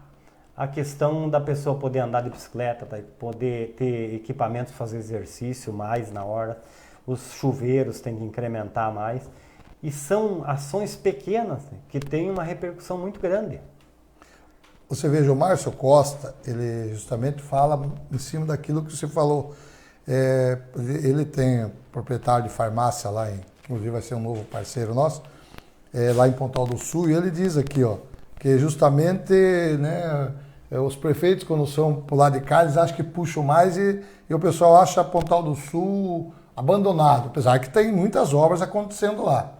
a questão da pessoa poder andar de bicicleta, poder ter equipamentos para fazer exercício mais na hora. Os chuveiros tem que incrementar mais. E são ações pequenas, né, que têm uma repercussão muito grande. Você veja, o Márcio Costa, ele justamente fala em cima daquilo que você falou. Ele tem proprietário de farmácia lá, inclusive vai ser um novo parceiro nosso, lá em Pontal do Sul, e ele diz aqui, ó, que justamente, né, os prefeitos, quando são pro lado de cá, eles acham que puxam mais e o pessoal acha Pontal do Sul abandonado, apesar que tem muitas obras acontecendo lá.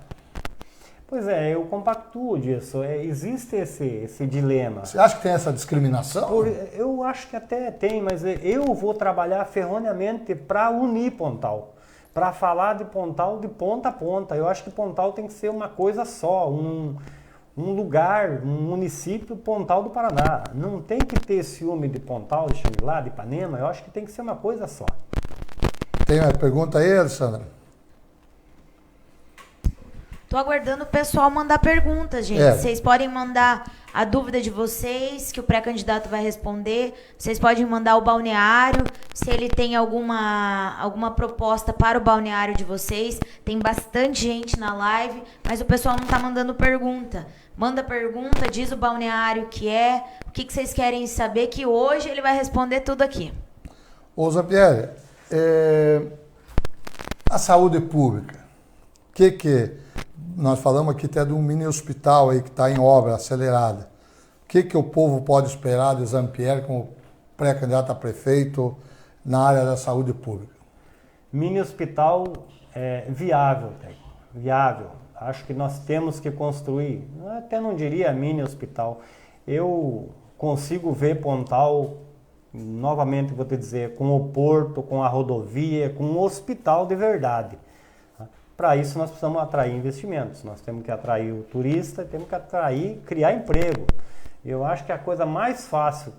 Pois é, eu compactuo disso. Existe esse dilema. Você acha que tem essa discriminação? Eu acho que até tem, mas eu vou trabalhar ferroneamente para unir Pontal, para falar de Pontal de ponta a ponta. Eu acho que Pontal tem que ser uma coisa só, um lugar, um município Pontal do Paraná. Não tem que ter ciúme de Pontal, de Xangri-Lá, de Ipanema. Eu acho que tem que ser uma coisa só. Tem uma pergunta aí, Alessandra? Tô aguardando o pessoal mandar perguntas, gente. Vocês podem mandar a dúvida de vocês, que o pré-candidato vai responder. Vocês podem mandar o balneário, se ele tem alguma proposta para o balneário de vocês. Tem bastante gente na live, mas o pessoal não tá mandando pergunta. Manda pergunta, diz o balneário que o que vocês querem saber, que hoje ele vai responder tudo aqui. Ô, Zampieri, a saúde pública, nós falamos aqui até de um mini hospital aí que está em obra acelerada. O que o povo pode esperar de Zampieri como pré-candidato a prefeito na área da saúde pública? Mini hospital viável. Acho que nós temos que construir, até não diria mini hospital. Eu consigo ver Pontal, novamente vou te dizer, com o porto, com a rodovia, com um hospital de verdade. Para isso nós precisamos atrair investimentos, nós temos que atrair o turista, temos que criar emprego. Eu acho que a coisa mais fácil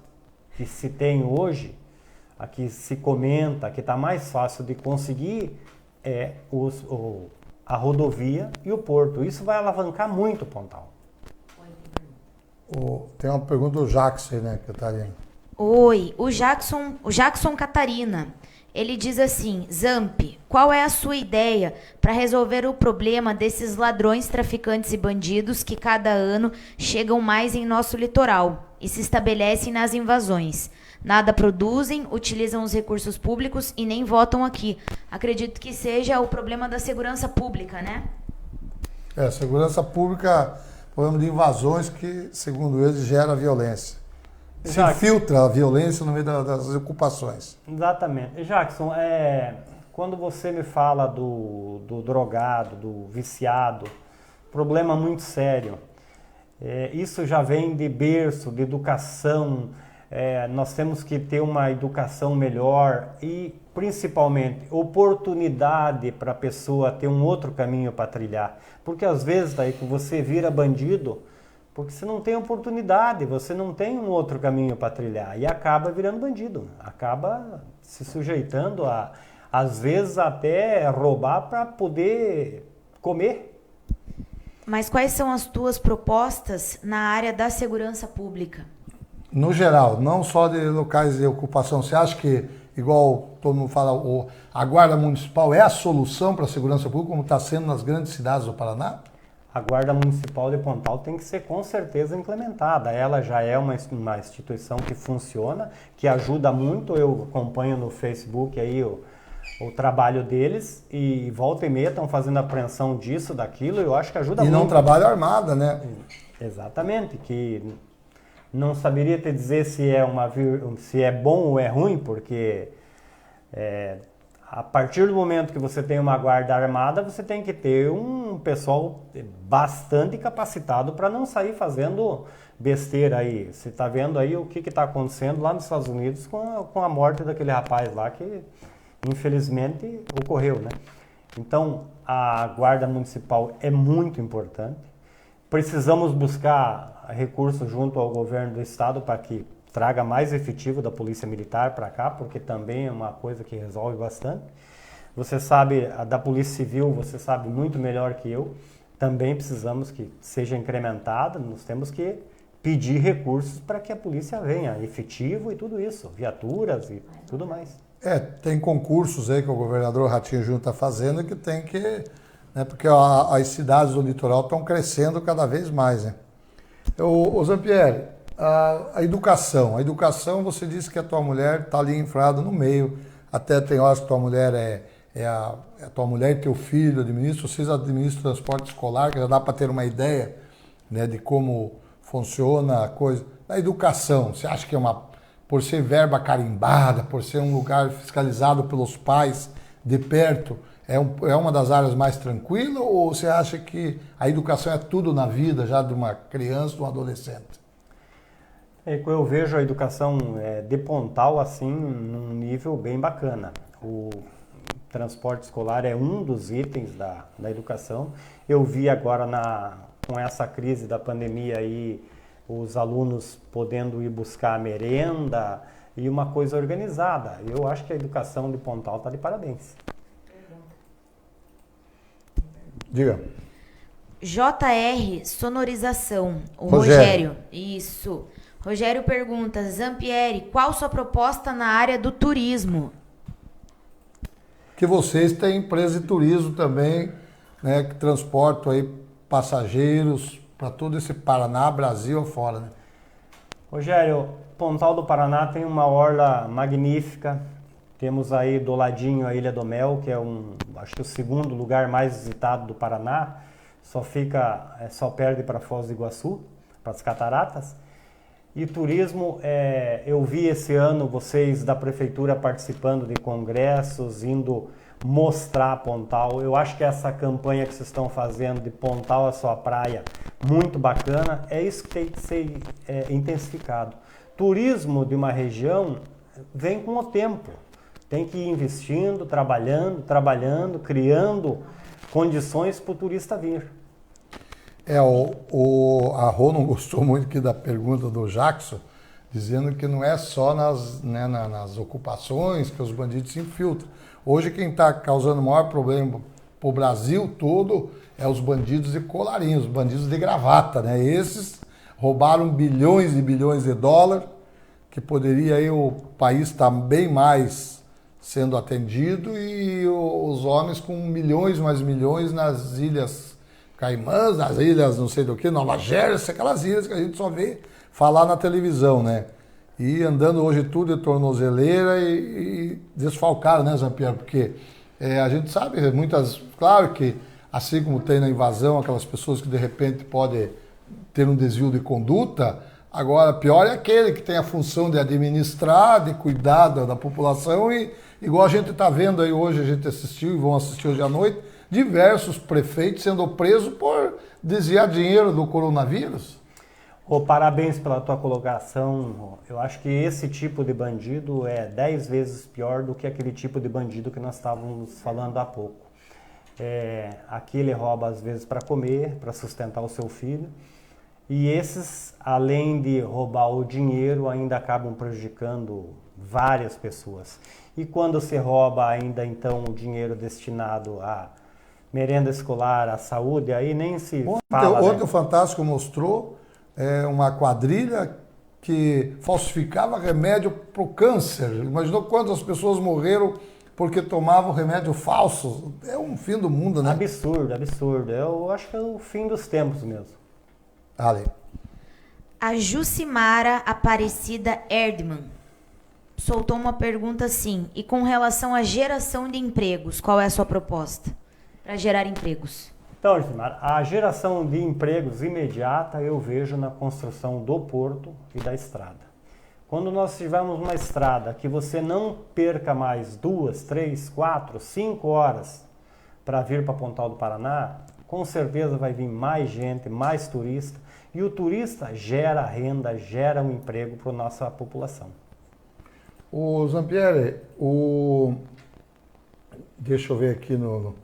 que se tem hoje, a que se comenta, que está mais fácil de conseguir, é a rodovia e o porto. Isso vai alavancar muito o Pontal. Tem uma pergunta do Jackson, né, que está ali. Oi, o Jackson Catarina. Ele diz assim: Zamp, qual é a sua ideia para resolver o problema desses ladrões, traficantes e bandidos que cada ano chegam mais em nosso litoral e se estabelecem nas invasões? Nada produzem, utilizam os recursos públicos e nem votam aqui. Acredito que seja o problema da segurança pública, né? Segurança pública, problema de invasões que, segundo eles, gera violência. Se infiltra a violência no meio das ocupações. Exatamente. Jackson, quando você me fala do drogado, do viciado, problema muito sério. Isso já vem de berço, de educação. Nós temos que ter uma educação melhor e, principalmente, oportunidade para a pessoa ter um outro caminho para trilhar. Porque às vezes daí que você vira bandido, porque você não tem oportunidade, você não tem um outro caminho para trilhar e acaba virando bandido, acaba se sujeitando a, às vezes, até roubar para poder comer. Mas quais são as tuas propostas na área da segurança pública? No geral, não só de locais de ocupação. Você acha que, igual todo mundo fala, a Guarda Municipal é a solução para a segurança pública, como está sendo nas grandes cidades do Paraná? A Guarda Municipal de Pontal tem que ser com certeza implementada. Ela já é uma instituição que funciona, que ajuda muito. Eu acompanho no Facebook aí o trabalho deles e volta e meia estão fazendo apreensão disso, daquilo. Eu acho que ajuda muito. E não trabalho armada, né? Exatamente, que não saberia te dizer se é bom ou é ruim, porque a partir do momento que você tem uma guarda armada, você tem que ter um pessoal bastante capacitado para não sair fazendo besteira aí. Você está vendo aí o que está acontecendo lá nos Estados Unidos com a morte daquele rapaz lá que infelizmente ocorreu, né? Então a Guarda Municipal é muito importante. Precisamos buscar recursos junto ao governo do estado para que traga mais efetivo da Polícia Militar para cá, porque também é uma coisa que resolve bastante. Você sabe, da Polícia Civil, você sabe muito melhor que eu, também precisamos que seja incrementada, nós temos que pedir recursos para que a polícia venha, efetivo e tudo isso, viaturas e tudo mais. Tem concursos aí que o governador Ratinho Júnior está fazendo que tem que... Né, porque as cidades do litoral estão crescendo cada vez mais, né? Ô Zampieri, a educação, você disse que a tua mulher está ali enfiada no meio, até tem horas que tua mulher a tua mulher e teu filho administram, vocês administram o transporte escolar, que já dá para ter uma ideia, né, de como funciona a coisa. A educação, você acha que por ser verba carimbada, por ser um lugar fiscalizado pelos pais de perto, é uma das áreas mais tranquilas, ou você acha que a educação é tudo na vida já de uma criança, de um adolescente? Eu vejo a educação de Pontal assim num nível bem bacana. O transporte escolar é um dos itens da educação. Eu vi agora com essa crise da pandemia aí os alunos podendo ir buscar a merenda e uma coisa organizada. Eu acho que a educação de Pontal está de parabéns. Diga. JR Sonorização. O Rogério. Isso. Rogério pergunta: Zampieri, qual sua proposta na área do turismo? Que vocês têm empresa de turismo também, né, que transportam aí passageiros para todo esse Paraná, Brasil afora, né? Rogério, Pontal do Paraná tem uma orla magnífica. Temos aí do ladinho a Ilha do Mel, que é acho que o segundo lugar mais visitado do Paraná. Só perde para Foz do Iguaçu, para as cataratas. E turismo, eu vi esse ano vocês da prefeitura participando de congressos, indo mostrar Pontal. Eu acho que essa campanha que vocês estão fazendo de Pontal a sua praia, muito bacana, é isso que tem que ser intensificado. Turismo de uma região vem com o tempo. Tem que ir investindo, trabalhando, criando condições para o turista vir. A Rô não gostou muito aqui da pergunta do Jackson, dizendo que não é só nas ocupações que os bandidos se infiltram. Hoje quem está causando o maior problema para o Brasil todo é os bandidos de colarinho, os bandidos de gravata, né? Esses roubaram bilhões e bilhões de dólares, que poderia aí o país estar bem mais sendo atendido e os homens com milhões mais milhões nas ilhas Caimãs, nas ilhas não sei do que, Nova Jersey, aquelas ilhas que a gente só vê falar na televisão, né? E andando hoje tudo de tornozeleira e desfalcaram, né, Jean-Pierre? Porque a gente sabe, claro que assim como tem na invasão aquelas pessoas que de repente podem ter um desvio de conduta, agora pior é aquele que tem a função de administrar, de cuidar da população e igual a gente está vendo aí hoje, a gente assistiu e vão assistir hoje à noite, diversos prefeitos sendo presos por desviar dinheiro do coronavírus. Parabéns pela tua colocação. Eu acho que esse tipo de bandido é 10 vezes pior do que aquele tipo de bandido que nós estávamos falando há pouco. Aqui ele rouba às vezes para comer, para sustentar o seu filho. E esses, além de roubar o dinheiro, ainda acabam prejudicando várias pessoas. E quando se rouba ainda então o dinheiro destinado à merenda escolar, à saúde, aí nem se fala. Ontem o Fantástico mostrou uma quadrilha que falsificava remédio para o câncer. Imaginou quantas pessoas morreram porque tomavam remédio falso? É um fim do mundo, né? Absurdo, absurdo. Eu acho que é o fim dos tempos mesmo. Ale. A Jucimara Aparecida Erdmann soltou uma pergunta assim, e com relação à geração de empregos, qual é a sua proposta para gerar empregos? Então, Jucimara, a geração de empregos imediata eu vejo na construção do porto e da estrada. Quando nós tivermos uma estrada que você não perca mais 2, 3, 4, 5 horas para vir para Pontal do Paraná, com certeza vai vir mais gente, mais turista, e o turista gera renda, gera um emprego para a nossa população. O Jean-Pierre, deixa eu ver aqui no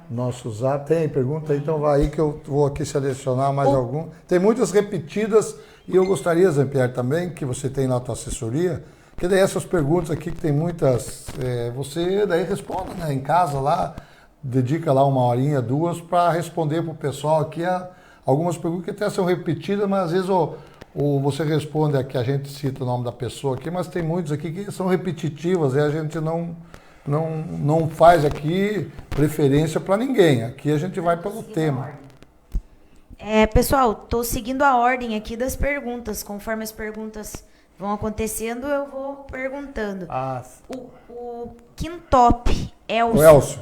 nosso zap, tem pergunta? Então vai aí que eu vou aqui selecionar mais algum. Tem muitas repetidas e eu gostaria, Jean-Pierre, também, que você tem na tua assessoria, que daí essas perguntas aqui que tem muitas, você daí responda, né, em casa lá, dedica lá 1 horinha, 2, para responder para o pessoal aqui algumas perguntas que até são repetidas, mas às vezes você responde aqui, a gente cita o nome da pessoa aqui, mas tem muitos aqui que são repetitivas e a gente não faz aqui preferência para ninguém. Aqui a gente vai pelo tema. Pessoal, estou seguindo a ordem aqui das perguntas. Conforme as perguntas vão acontecendo, eu vou perguntando. O Quintop, Elcio.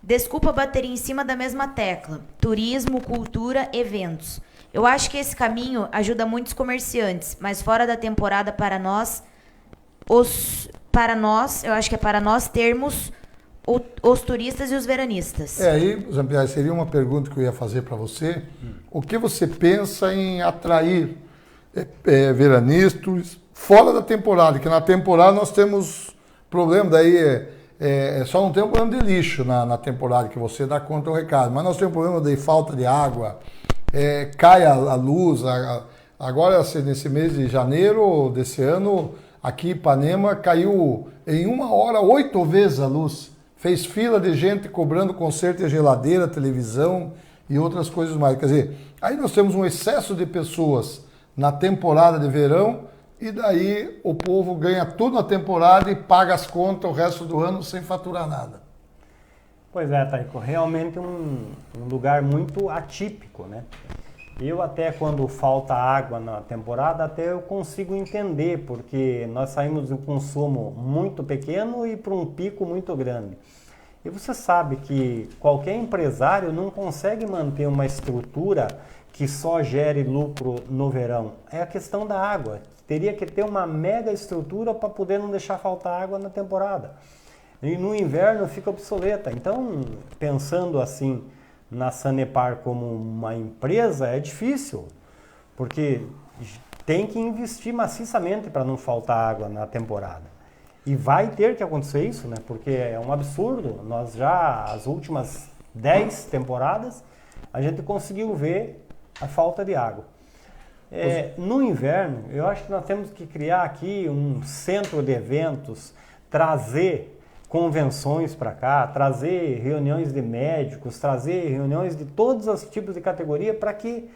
Desculpa bater em cima da mesma tecla. Turismo, cultura, eventos. Eu acho que esse caminho ajuda muitos comerciantes, mas fora da temporada para nós, eu acho que é para nós termos os turistas e os veranistas. Aí, Jean-Pierre, seria uma pergunta que eu ia fazer para você. O que você pensa em atrair veranistas fora da temporada? Que na temporada nós temos problema, daí só não tem um problema de lixo na temporada, que você dá conta do recado, mas nós temos problema de falta de água, cai a luz. Agora, nesse mês de janeiro desse ano, aqui em Ipanema, caiu em 1 hora 8 vezes a luz. Fez fila de gente cobrando conserto de geladeira, televisão e outras coisas mais. Quer dizer, aí nós temos um excesso de pessoas na temporada de verão e daí o povo ganha tudo na temporada e paga as contas o resto do ano sem faturar nada. Pois é, Taiko, realmente um lugar muito atípico, né? Eu até quando falta água na temporada, até eu consigo entender, porque nós saímos de um consumo muito pequeno e para um pico muito grande. E você sabe que qualquer empresário não consegue manter uma estrutura que só gere lucro no verão. É a questão da água. Teria que ter uma mega estrutura para poder não deixar faltar água na temporada. E no inverno fica obsoleta. Então, pensando assim na Sanepar como uma empresa, é difícil, porque tem que investir maciçamente para não faltar água na temporada. E vai ter que acontecer isso, né? Porque é um absurdo. Nós já, as últimas 10 temporadas, a gente conseguiu ver a falta de água. No inverno, eu acho que nós temos que criar aqui um centro de eventos, trazer convenções para cá, trazer reuniões de médicos, trazer reuniões de todos os tipos de categoria para que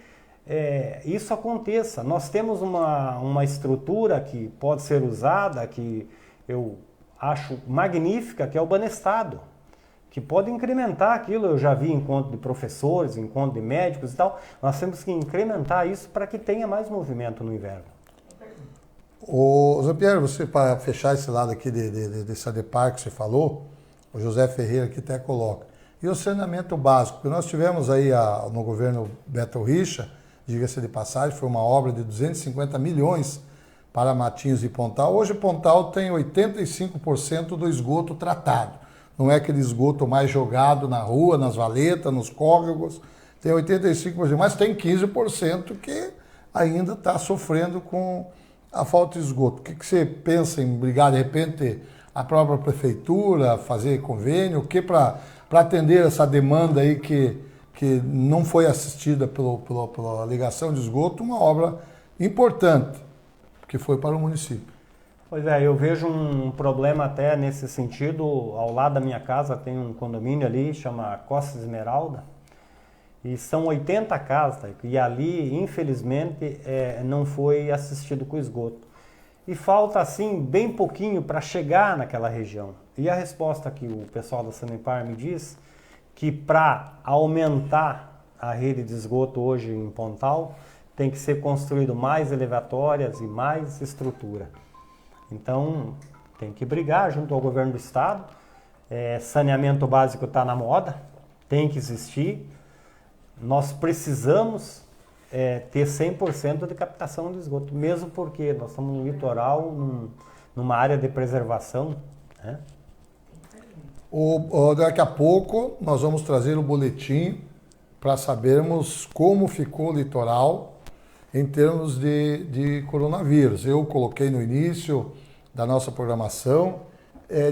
isso aconteça. Nós temos uma estrutura que pode ser usada, que eu acho magnífica, que é o Banestado, que pode incrementar aquilo. Eu já vi encontro de professores, encontro de médicos e tal. Nós temos que incrementar isso para que tenha mais movimento no inverno. Ô, Zé Pierre, você, para fechar esse lado aqui de Sadepar que você falou, o José Ferreira aqui até coloca. E o saneamento básico, porque nós tivemos aí no governo Beto Richa, diga-se de passagem, foi uma obra de 250 milhões para Matinhos e Pontal. Hoje Pontal tem 85% do esgoto tratado. Não é aquele esgoto mais jogado na rua, nas valetas, nos córregos. Tem 85%, mas tem 15% que ainda está sofrendo com a falta de esgoto. O que você pensa em brigar, de repente, a própria prefeitura, fazer convênio, o que para atender essa demanda aí que não foi assistida pela ligação de esgoto, uma obra importante que foi para o município? Pois é, eu vejo um problema até nesse sentido. Ao lado da minha casa tem um condomínio ali, chama Costa Esmeralda, e são 80 casas, e ali, infelizmente, não foi assistido com esgoto. E falta, assim, bem pouquinho para chegar naquela região. E a resposta que o pessoal da Sanepar me diz, que para aumentar a rede de esgoto hoje em Pontal, tem que ser construído mais elevatórias e mais estrutura. Então, tem que brigar junto ao governo do estado. Saneamento básico está na moda, tem que existir. Nós precisamos ter 100% de captação de esgoto, mesmo porque nós estamos no litoral, numa área de preservação, né? Daqui a pouco nós vamos trazer o boletim para sabermos como ficou o litoral em termos de coronavírus. Eu coloquei no início da nossa programação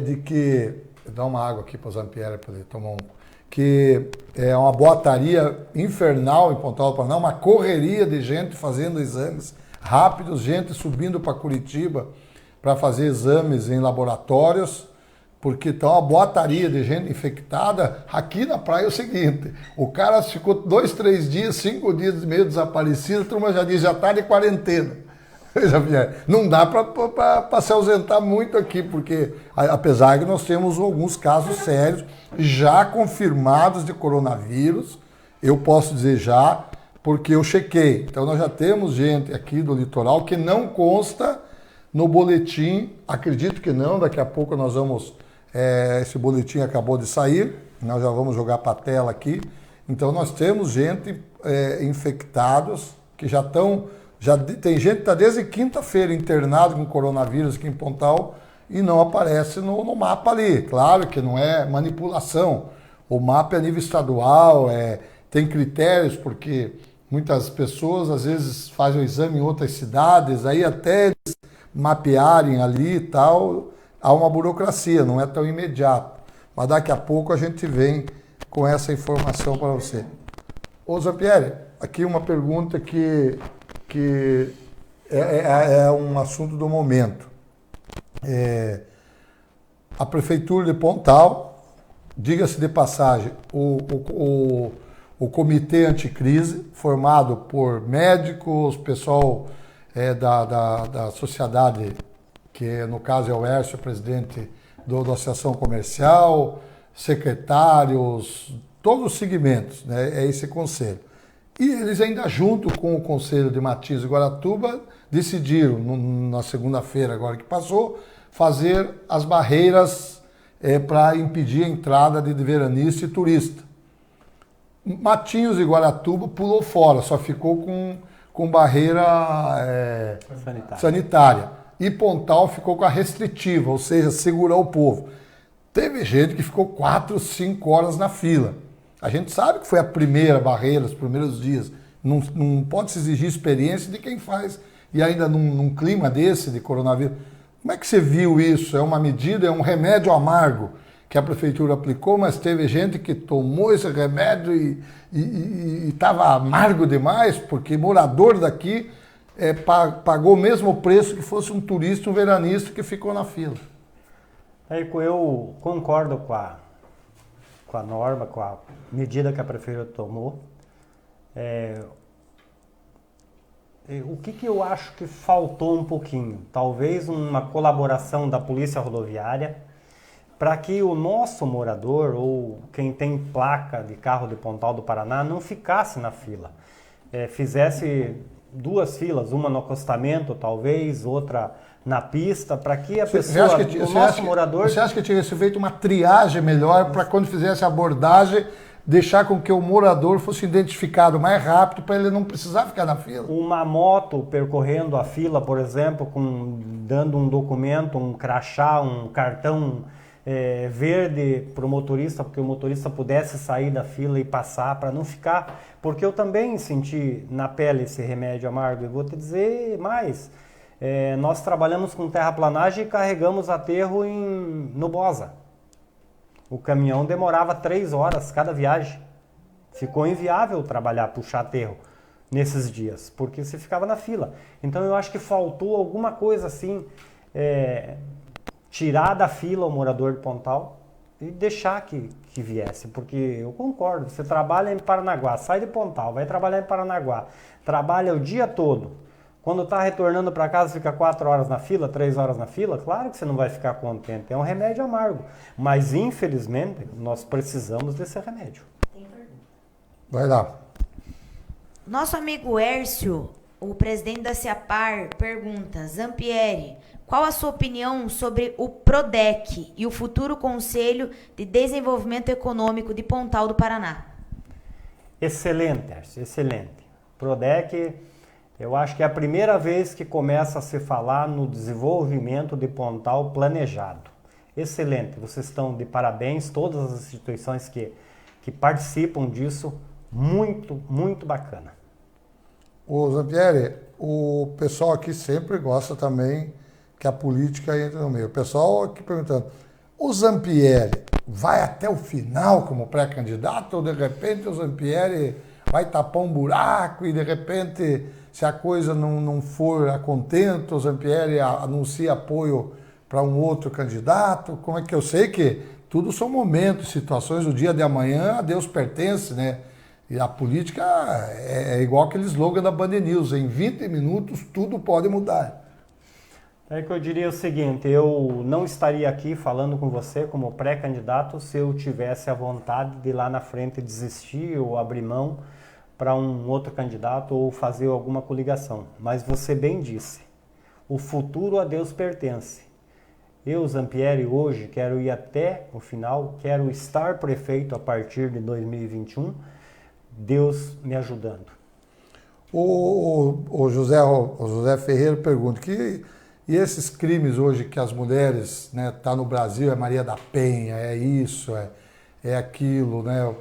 de que... Dá uma água aqui para o Zampieri para ele tomar que é uma boataria infernal em Pontal do Paraná, uma correria de gente fazendo exames rápidos, gente subindo para Curitiba para fazer exames em laboratórios, porque está uma boataria de gente infectada. Aqui na praia é o seguinte, o cara ficou 2, 3 dias, 5 dias meio desaparecido, a turma já diz, já está de quarentena. Não dá para se ausentar muito aqui, porque apesar que nós temos alguns casos sérios já confirmados de coronavírus, eu posso dizer já, porque eu chequei. Então nós já temos gente aqui do litoral que não consta no boletim, acredito que não, daqui a pouco nós vamos, esse boletim acabou de sair, nós já vamos jogar para a tela aqui. Então nós temos gente infectados que já estão... tem gente que está desde quinta-feira internado com coronavírus aqui em Pontal e não aparece no mapa ali. Claro que não é manipulação. O mapa é a nível estadual, tem critérios, porque muitas pessoas às vezes fazem o exame em outras cidades, aí até eles mapearem ali e tal, há uma burocracia, não é tão imediato. Mas daqui a pouco a gente vem com essa informação para você. Ô Zampieri, aqui uma pergunta que é um assunto do momento. A Prefeitura de Pontal, diga-se de passagem, o Comitê Anticrise, formado por médicos, pessoal da sociedade, que no caso é o Hércio, presidente da Associação Comercial, secretários, todos os segmentos, né? É esse conselho. E eles ainda junto com o Conselho de Matinhos e Guaratuba decidiram, na segunda-feira agora que passou, fazer as barreiras para impedir a entrada de veranista e turista. Matinhos e Guaratuba pulou fora, só ficou com barreira sanitária. E Pontal ficou com a restritiva, ou seja, segurar o povo. Teve gente que ficou 4, 5 horas na fila. A gente sabe que foi a primeira barreira, os primeiros dias. Não pode se exigir experiência de quem faz. E ainda num clima desse de coronavírus. Como é que você viu isso? É uma medida, é um remédio amargo que a prefeitura aplicou, mas teve gente que tomou esse remédio e estava amargo demais, porque morador daqui pagou o mesmo preço que fosse um turista, um veranista que ficou na fila. Eu concordo com a norma, com a medida que a prefeitura tomou. O que eu acho que faltou um pouquinho? Talvez uma colaboração da Polícia Rodoviária para que o nosso morador ou quem tem placa de carro de Pontal do Paraná não ficasse na fila. Fizesse 2 filas, uma no acostamento talvez, outra na pista, para que a pessoa, o nosso morador... Você acha que tivesse feito uma triagem melhor para quando fizesse a abordagem, deixar com que o morador fosse identificado mais rápido para ele não precisar ficar na fila? Uma moto percorrendo a fila, por exemplo, dando um documento, um crachá, um cartão verde para o motorista, porque o motorista pudesse sair da fila e passar para não ficar, porque eu também senti na pele esse remédio amargo. E vou te dizer mais, nós trabalhamos com terraplanagem e carregamos aterro no Bosa. O caminhão demorava 3 horas cada viagem. Ficou inviável trabalhar, puxar aterro nesses dias, porque você ficava na fila. Então eu acho que faltou alguma coisa assim, tirar da fila o morador de Pontal e deixar que viesse, porque eu concordo, você trabalha em Paranaguá, sai de Pontal, vai trabalhar em Paranaguá, trabalha o dia todo. Quando está retornando para casa, fica 4 horas na fila, 3 horas na fila, claro que você não vai ficar contente. É um remédio amargo. Mas, infelizmente, nós precisamos desse remédio. Vai lá. Nosso amigo Hércio, o presidente da CEAPAR, pergunta: Zampieri, qual a sua opinião sobre o PRODEC e o futuro Conselho de Desenvolvimento Econômico de Pontal do Paraná? Excelente, Hércio, excelente. PRODEC... Eu acho que é a primeira vez que começa a se falar no desenvolvimento de Pontal planejado. Excelente, vocês estão de parabéns, todas as instituições que participam disso, muito, muito bacana. Ô Zampieri, o pessoal aqui sempre gosta também que a política entre no meio. O pessoal aqui perguntando, o Zampieri vai até o final como pré-candidato ou de repente o Zampieri vai tapar um buraco e de repente... Se a coisa não for a contento, o Zampieri anuncia apoio para um outro candidato. Como é que eu sei que tudo são momentos, situações, o dia de amanhã a Deus pertence, né? E a política é igual aquele slogan da Band News, em 20 minutos tudo pode mudar. É que eu diria o seguinte, eu não estaria aqui falando com você como pré-candidato se eu tivesse a vontade de lá na frente desistir ou abrir mão para um outro candidato ou fazer alguma coligação. Mas você bem disse, o futuro a Deus pertence. Eu, Zampieri, hoje quero ir até o final, quero estar prefeito a partir de 2021, Deus me ajudando. O José Ferreira pergunta, e esses crimes hoje que as mulheres, né, tá no Brasil, é Maria da Penha, é isso, é aquilo, né?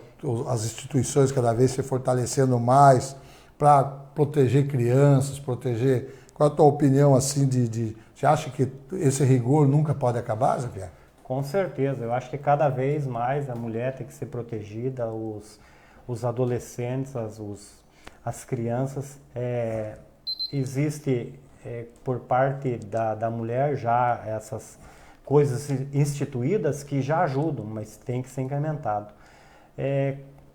As instituições cada vez se fortalecendo mais para proteger crianças, proteger... Qual a tua opinião, assim, você acha que esse rigor nunca pode acabar, Zé Pierre? Com certeza, eu acho que cada vez mais a mulher tem que ser protegida, os adolescentes, as crianças. Existe, por parte da mulher, já essas coisas instituídas que já ajudam, mas tem que ser incrementado.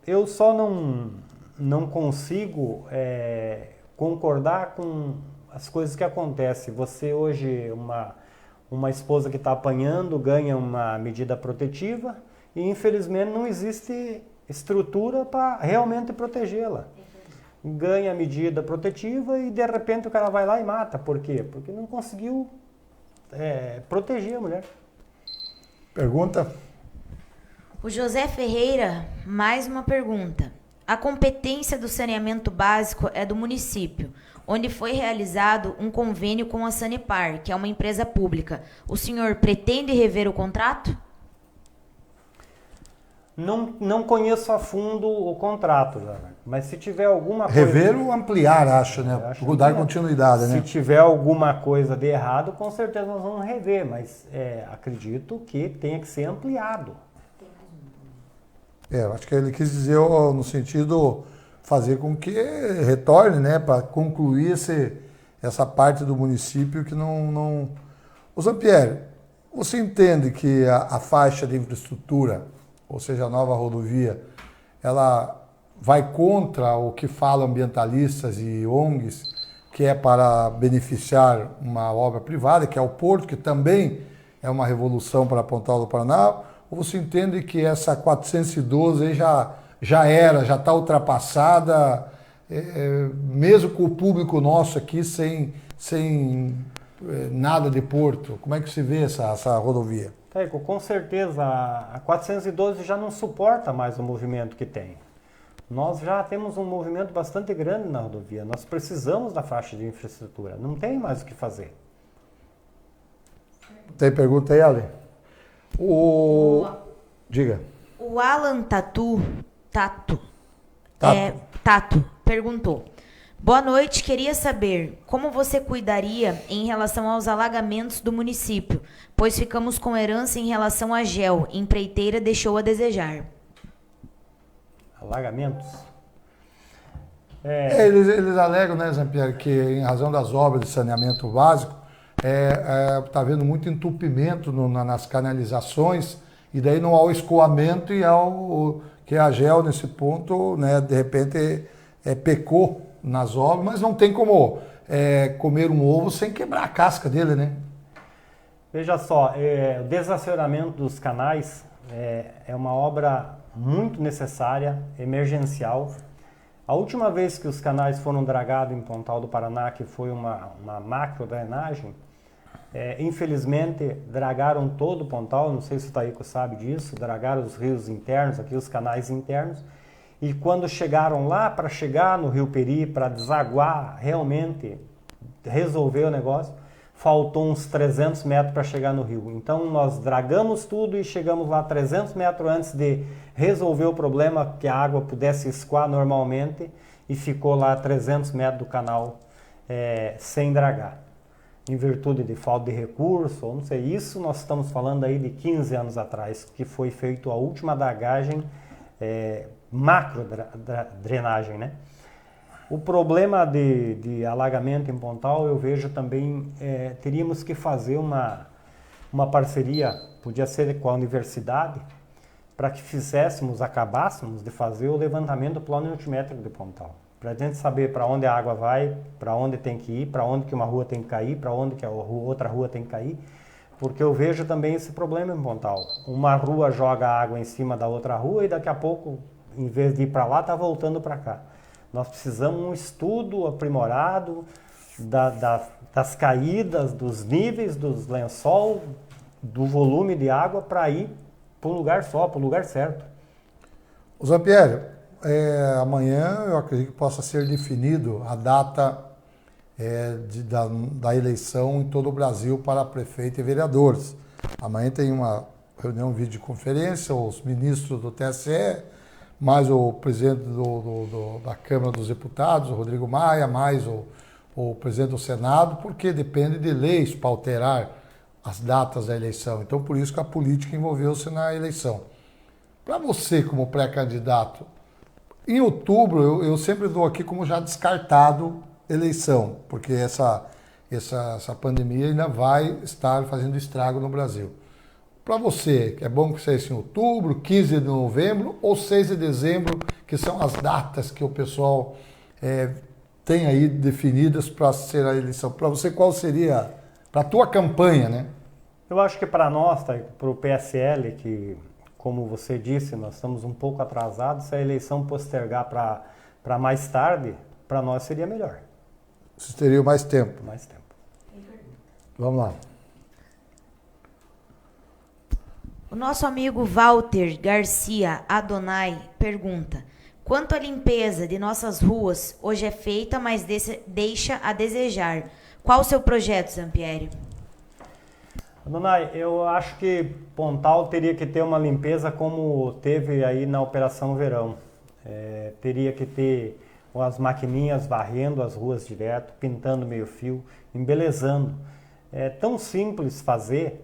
Eu só não consigo concordar com as coisas que acontecem. Você hoje, uma esposa que está apanhando, ganha uma medida protetiva e infelizmente não existe estrutura para realmente protegê-la. Ganha a medida protetiva e de repente o cara vai lá e mata. Por quê? Porque não conseguiu proteger a mulher. Pergunta? O José Ferreira, mais uma pergunta. A competência do saneamento básico é do município, onde foi realizado um convênio com a Sanepar, que é uma empresa pública. O senhor pretende rever o contrato? Não conheço a fundo o contrato, mas se tiver alguma coisa... Rever ou ampliar, acho, né? Dar continuidade, né? Se tiver alguma coisa de errado, com certeza nós vamos rever, mas acredito que tenha que ser ampliado. Eu acho que ele quis dizer no sentido fazer com que retorne, né, para concluir essa parte do município que não... Ô Zampieri, você entende que a faixa de infraestrutura, ou seja, a nova rodovia, ela vai contra o que falam ambientalistas e ONGs, que é para beneficiar uma obra privada, que é o Porto, que também é uma revolução para Pontal do Paraná, ou você entende que essa 412 aí já está ultrapassada, mesmo com o público nosso aqui sem nada de Porto? Como é que se vê essa rodovia? Taico, com certeza a 412 já não suporta mais o movimento que tem. Nós já temos um movimento bastante grande na rodovia, nós precisamos da faixa de infraestrutura, não tem mais o que fazer. Tem pergunta aí, Ale? Diga. O Alan Tato perguntou: boa noite, queria saber como você cuidaria em relação aos alagamentos do município, pois ficamos com herança em relação à GEL, empreiteira deixou a desejar. Alagamentos? Eles alegam, né, Jean-Pierre, que em razão das obras de saneamento básico, está havendo muito entupimento nas canalizações, e daí não há o escoamento, e que a GEL, nesse ponto, né, de repente, pecou nas obras, mas não tem como comer um ovo sem quebrar a casca dele, né? Veja só, o desacionamento dos canais é uma obra muito necessária, emergencial. A última vez que os canais foram dragados em Pontal do Paraná, que foi uma macro drenagem, infelizmente dragaram todo o Pontal, não sei se o Taico sabe disso, dragaram os rios internos, aqui os canais internos, e quando chegaram lá, para chegar no Rio Peri, para desaguar, realmente resolver o negócio, faltou uns 300 metros para chegar no rio. Então nós dragamos tudo e chegamos lá 300 metros antes de resolver o problema, que a água pudesse escoar normalmente, e ficou lá 300 metros do canal sem dragar, em virtude de falta de recurso, ou não sei. Isso nós estamos falando aí de 15 anos atrás, que foi feito a última dragagem, macro drenagem, né? O problema de alagamento em Pontal, eu vejo também, teríamos que fazer uma parceria, podia ser com a universidade, para que acabássemos de fazer o levantamento do plano altimétrico de Pontal. Para a gente saber para onde a água vai, para onde tem que ir, para onde que uma rua tem que cair, para onde que a outra rua tem que cair, porque eu vejo também esse problema em Pontal. Uma rua joga água em cima da outra rua e daqui a pouco, em vez de ir para lá, está voltando para cá. Nós precisamos de um estudo aprimorado das caídas, dos níveis dos lençol, do volume de água para ir para um lugar só, para o lugar certo. Jean-Pierre, amanhã eu acredito que possa ser definido a data da eleição em todo o Brasil para prefeito e vereadores. Amanhã tem uma reunião videoconferência, os ministros do TSE, mais o presidente da Câmara dos Deputados, o Rodrigo Maia, mais o presidente do Senado, porque depende de leis para alterar as datas da eleição. Então, por isso que a política envolveu-se na eleição. Para você, como pré-candidato, em outubro, eu sempre dou aqui como já descartado eleição, porque essa pandemia ainda vai estar fazendo estrago no Brasil. Para você, é bom que seja em outubro, 15 de novembro ou 6 de dezembro, que são as datas que o pessoal tem aí definidas para ser a eleição. Para você, qual seria, para a tua campanha, né? Eu acho que para nós, para o PSL, que, como você disse, nós estamos um pouco atrasados, se a eleição postergar para mais tarde, para nós seria melhor. Vocês teriam mais tempo? Mais tempo. Vamos lá. O nosso amigo Walter Garcia Adonai pergunta: quanto à limpeza de nossas ruas, hoje é feita, mas deixa a desejar. Qual o seu projeto, Jean-Pierre? Adonai, eu acho que Pontal teria que ter uma limpeza como teve aí na Operação Verão. Teria que ter as maquininhas varrendo as ruas direto, pintando meio fio, embelezando. É tão simples fazer.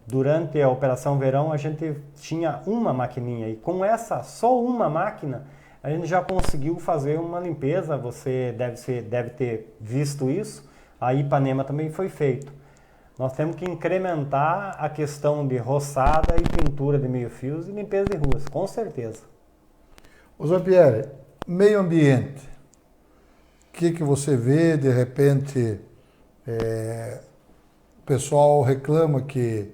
Durante a Operação Verão a gente tinha uma maquininha e com só uma máquina a gente já conseguiu fazer uma limpeza. Você deve ter visto isso. A Ipanema também foi feito. Nós temos que incrementar a questão de roçada e pintura de meio-fios e limpeza de ruas, com certeza. Ô Jean-Pierre, meio ambiente. que você vê, de repente, o pessoal reclama que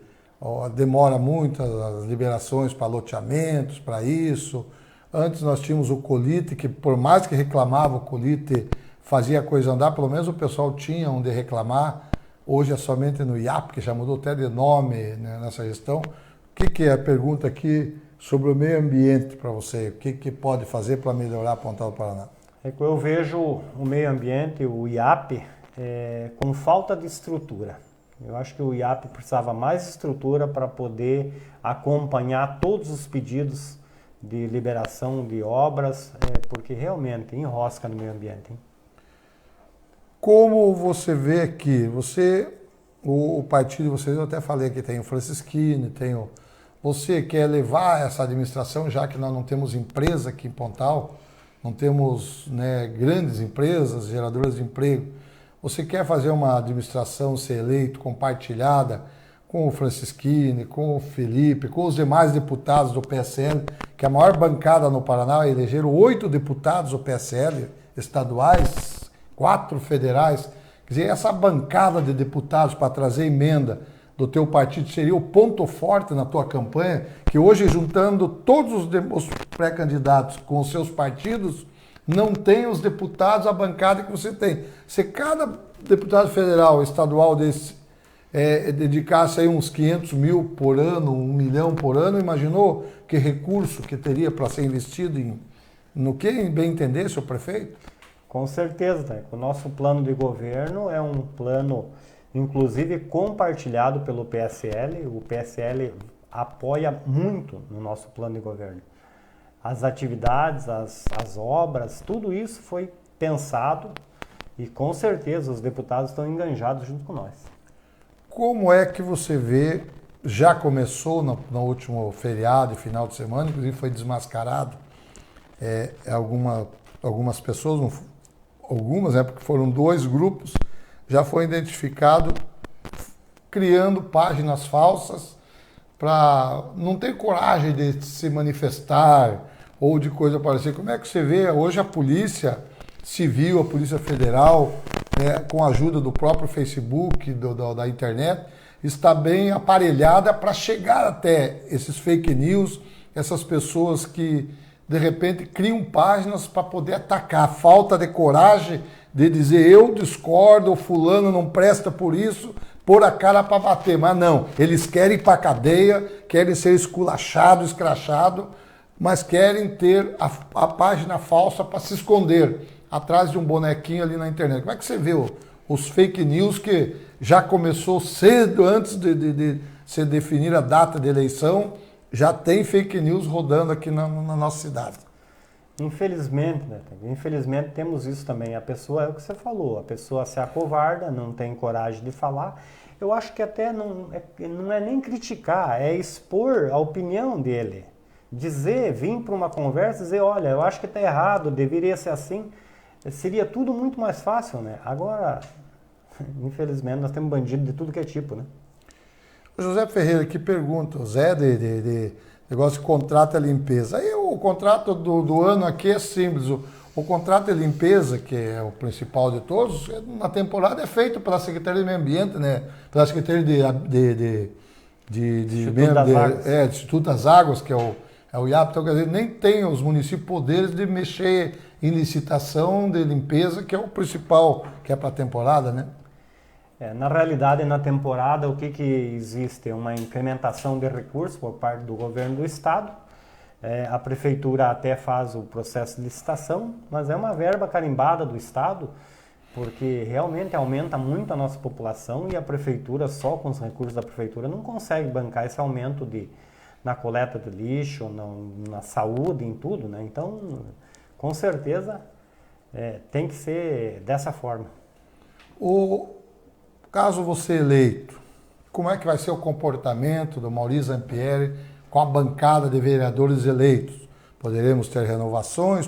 demora muito as liberações para loteamentos, para isso. Antes nós tínhamos o Colite, que por mais que reclamava, o Colite fazia a coisa andar, pelo menos o pessoal tinha onde reclamar. Hoje é somente no IAP, que já mudou até de nome, né, nessa gestão. O que é a pergunta aqui sobre o meio ambiente para você? O que pode fazer para melhorar a Pontal do Paraná? Eu vejo o meio ambiente, o IAP, com falta de estrutura. Eu acho que o IAP precisava mais estrutura para poder acompanhar todos os pedidos de liberação de obras, porque realmente enrosca no meio ambiente. Hein? Como você vê aqui, o partido de vocês, eu até falei que tem o Francisquini, você quer levar essa administração, já que nós não temos empresa aqui em Pontal, não temos, né, grandes empresas, geradoras de emprego, você quer fazer uma administração, ser eleito, compartilhada com o Francisquini, com o Felipe, com os demais deputados do PSL, que a maior bancada no Paraná, elegeram 8 deputados do PSL estaduais, 4 federais. Quer dizer, essa bancada de deputados para trazer emenda do teu partido seria o ponto forte na tua campanha, que hoje, juntando todos os pré-candidatos com os seus partidos, não tem os deputados, a bancada que você tem. Se cada deputado federal, estadual desse, dedicasse aí uns 500 mil por ano, 1 milhão por ano, imaginou que recurso que teria para ser investido no que, em bem entender, seu prefeito? Com certeza, né? O nosso plano de governo é um plano, inclusive, compartilhado pelo PSL. O PSL apoia muito no nosso plano de governo. As atividades, as obras, tudo isso foi pensado e, com certeza, os deputados estão enganjados junto com nós. Como é que você vê, já começou no último feriado e final de semana, inclusive foi desmascarado, algumas pessoas, porque foram 2 grupos, já foi identificado criando páginas falsas para não ter coragem de se manifestar ou de coisa parecida. Como é que você vê hoje a Polícia Civil, a Polícia Federal, né, com a ajuda do próprio Facebook, da internet, está bem aparelhada para chegar até esses fake news, essas pessoas que de repente criam páginas para poder atacar. A falta de coragem de dizer eu discordo, o fulano não presta por isso, pôr a cara para bater. Mas não, eles querem ir para a cadeia, querem ser esculachados, escrachados, mas querem ter a página falsa para se esconder atrás de um bonequinho ali na internet. Como é que você vê os fake news que já começou cedo, antes de se definir a data de eleição, já tem fake news rodando aqui na nossa cidade? Infelizmente, né? Infelizmente temos isso também. A pessoa, é o que você falou, a pessoa se acovarda, não tem coragem de falar. Eu acho que até não é nem criticar, é expor a opinião dele. Vir para uma conversa, dizer, olha, eu acho que está errado, deveria ser assim. Seria tudo muito mais fácil, né? Agora, infelizmente, nós temos bandido de tudo que é tipo, né? O José Ferreira aqui pergunta, o Zé de negócio de contrato de limpeza. Aí o contrato do ano aqui é simples. O contrato de limpeza, que é o principal de todos, na temporada é feito pela Secretaria de Meio Ambiente, né? Pela Secretaria de Instituto das Águas, que é o IAP. Então, quer dizer, nem tem os municípios poderes de mexer em licitação de limpeza, que é o principal, que é para a temporada, né? Na realidade, na temporada, o que existe? Uma incrementação de recursos por parte do governo do estado. A prefeitura até faz o processo de licitação, mas é uma verba carimbada do estado, porque realmente aumenta muito a nossa população e a prefeitura, só com os recursos da prefeitura, não consegue bancar esse aumento na coleta de lixo, na saúde, em tudo, né? Então, com certeza, tem que ser dessa forma. Caso você eleito, como é que vai ser o comportamento do Maurício Zampieri com a bancada de vereadores eleitos? Poderemos ter renovações,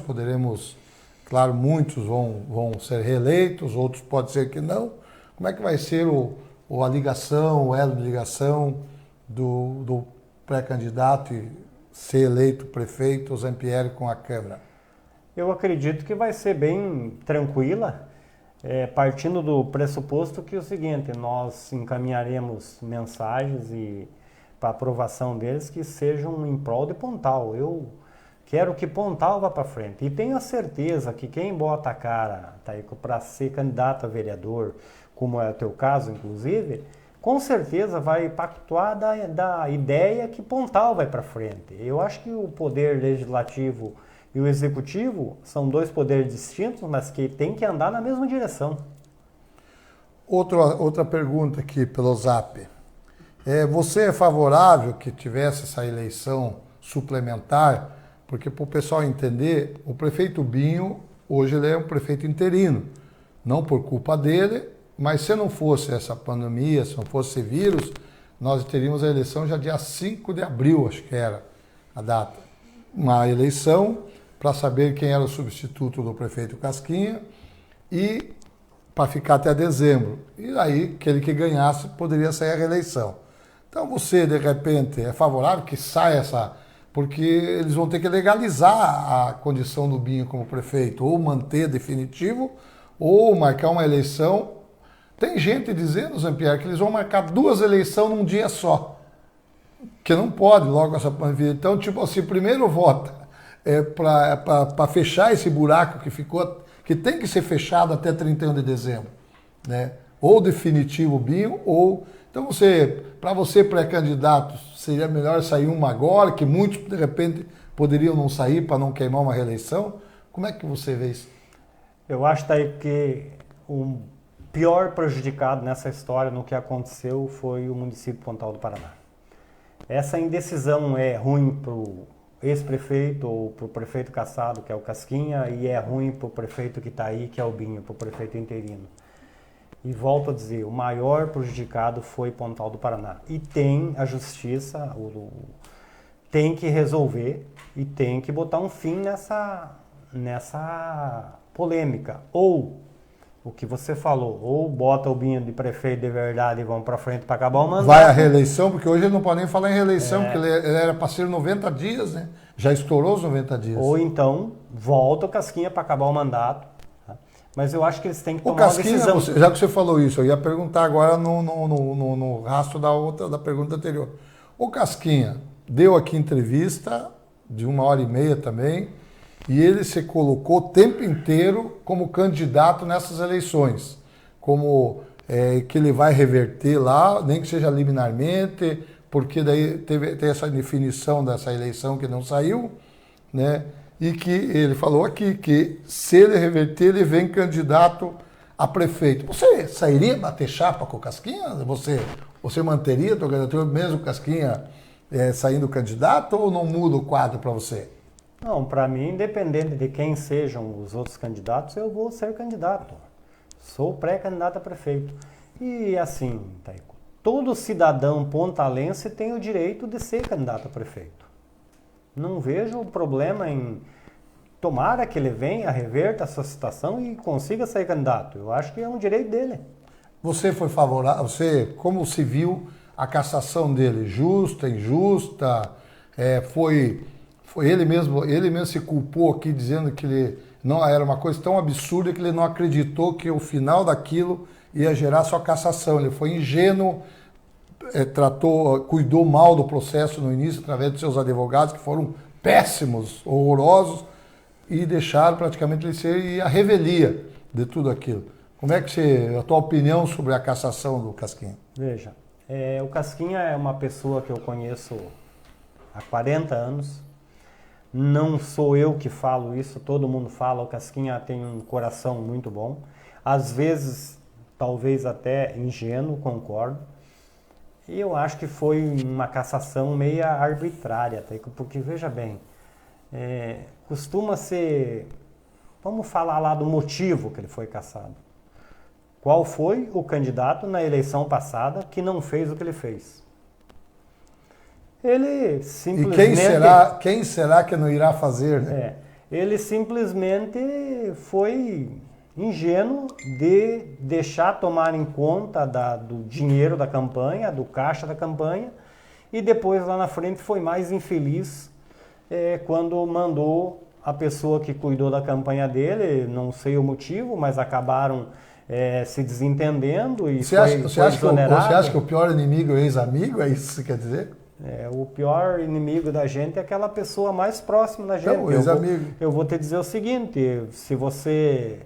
claro, muitos vão ser reeleitos, outros pode ser que não. Como é que vai ser a ligação, o elo de ligação do pré-candidato e ser eleito prefeito Zampieri com a Câmara? Eu acredito que vai ser bem tranquila, partindo do pressuposto que é o seguinte, nós encaminharemos mensagens para aprovação deles que sejam em prol de Pontal. Eu quero que Pontal vá para frente. E tenho a certeza que quem bota a cara, Taico, para ser candidato a vereador, como é o teu caso, inclusive, com certeza vai pactuar da ideia que Pontal vai para frente. Eu acho que o poder legislativo e o executivo são dois poderes distintos, mas que tem que andar na mesma direção. Outra pergunta aqui pelo Zap. Você é favorável que tivesse essa eleição suplementar? Porque para o pessoal entender, o prefeito Binho, hoje ele é um prefeito interino. Não por culpa dele, mas se não fosse essa pandemia, se não fosse esse vírus, nós teríamos a eleição já dia 5 de abril, acho que era a data. Uma eleição para saber quem era o substituto do prefeito Casquinha e para ficar até dezembro. E aí, aquele que ganhasse poderia sair a reeleição. Então você, de repente, é favorável que saia essa... Porque eles vão ter que legalizar a condição do Binho como prefeito, ou manter definitivo, ou marcar uma eleição. Tem gente dizendo, Jean-Pierre, que eles vão marcar 2 eleições num dia só. Que não pode logo essa pandemia. Então, tipo assim, primeiro vota para fechar esse buraco que ficou, que tem que ser fechado até 31 de dezembro. Né? Ou definitivo Binho, ou... Então, para você pré-candidato, seria melhor sair uma agora, que muitos, de repente, poderiam não sair para não queimar uma reeleição? Como é que você vê isso? Eu acho daí que o pior prejudicado nessa história, no que aconteceu, foi o município de Pontal do Paraná. Essa indecisão é ruim para o ex-prefeito ou para o prefeito cassado, que é o Casquinha, e é ruim para o prefeito que está aí, que é o Binho, para o prefeito interino. E volto a dizer, o maior prejudicado foi Pontal do Paraná. E tem a justiça, tem que resolver e tem que botar um fim nessa polêmica. Ou, o que você falou, ou bota o Binho de prefeito de verdade e vão para frente para acabar o mandato. Vai a reeleição, porque hoje ele não pode nem falar em reeleição, porque ele era para ser 90 dias, né? Já estourou os 90 dias. Ou então, volta o Casquinha para acabar o mandato. Mas eu acho que eles têm que tomar uma decisão. Já que você falou isso, eu ia perguntar agora no rastro da pergunta anterior. O Casquinha deu aqui entrevista de 1h30 também, e ele se colocou o tempo inteiro como candidato nessas eleições, como que ele vai reverter lá, nem que seja liminarmente, porque daí tem essa definição dessa eleição que não saiu, né? E que ele falou aqui que se ele reverter, ele vem candidato a prefeito. Você sairia bater chapa com o Casquinha? Você manteria a tua candidatura mesmo o Casquinha saindo candidato ou não muda o quadro para você? Não, para mim, independente de quem sejam os outros candidatos, eu vou ser candidato. Sou pré-candidato a prefeito. E assim, Taico, todo cidadão pontalense tem o direito de ser candidato a prefeito. Não vejo problema em... Tomara que ele venha, reverta essa situação e consiga ser candidato. Eu acho que é um direito dele. Você foi favorável, como se viu a cassação dele? Justa, injusta? Foi ele mesmo se culpou aqui dizendo que ele não era uma coisa tão absurda que ele não acreditou que o final daquilo ia gerar sua cassação. Ele foi ingênuo, cuidou mal do processo no início através dos seus advogados, que foram péssimos, horrorosos, e deixaram praticamente ele ser a revelia de tudo aquilo. Como é que a tua opinião sobre a cassação do Casquinha? Veja, o Casquinha é uma pessoa que eu conheço há 40 anos. Não sou eu que falo isso, todo mundo fala, o Casquinha tem um coração muito bom. Às vezes, talvez até ingênuo, concordo. E eu acho que foi uma cassação meia arbitrária, porque veja bem, costuma ser... Vamos falar lá do motivo que ele foi cassado. Qual foi o candidato na eleição passada que não fez o que ele fez? Ele simplesmente... E quem será que não irá fazer, né? Ele simplesmente foi ingênuo de deixar tomar em conta do dinheiro da campanha, do caixa da campanha, e depois lá na frente foi mais infeliz quando mandou a pessoa que cuidou da campanha dele, não sei o motivo, mas acabaram se desentendendo e Você foi exonerado. Você acha que o pior inimigo é o ex-amigo? É isso que você quer dizer? O pior inimigo da gente é aquela pessoa mais próxima da gente. Então, ex-amigo. Eu vou te dizer o seguinte, se você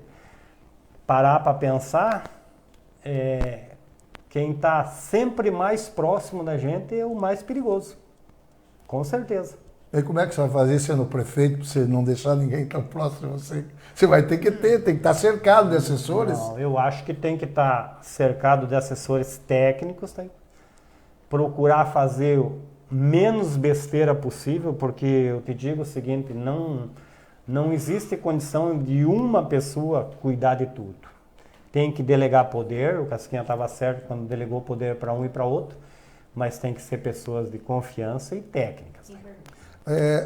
parar para pensar, quem está sempre mais próximo da gente é o mais perigoso. Com certeza. E como é que você vai fazer sendo prefeito para você não deixar ninguém tão próximo de você? Você vai ter que estar cercado de assessores? Não, eu acho que tem que estar cercado de assessores técnicos, tá? Procurar fazer o menos besteira possível, porque eu te digo o seguinte, não existe condição de uma pessoa cuidar de tudo. Tem que delegar poder, o Casquinha estava certo quando delegou poder para um e para outro, mas tem que ser pessoas de confiança e técnicas. Né?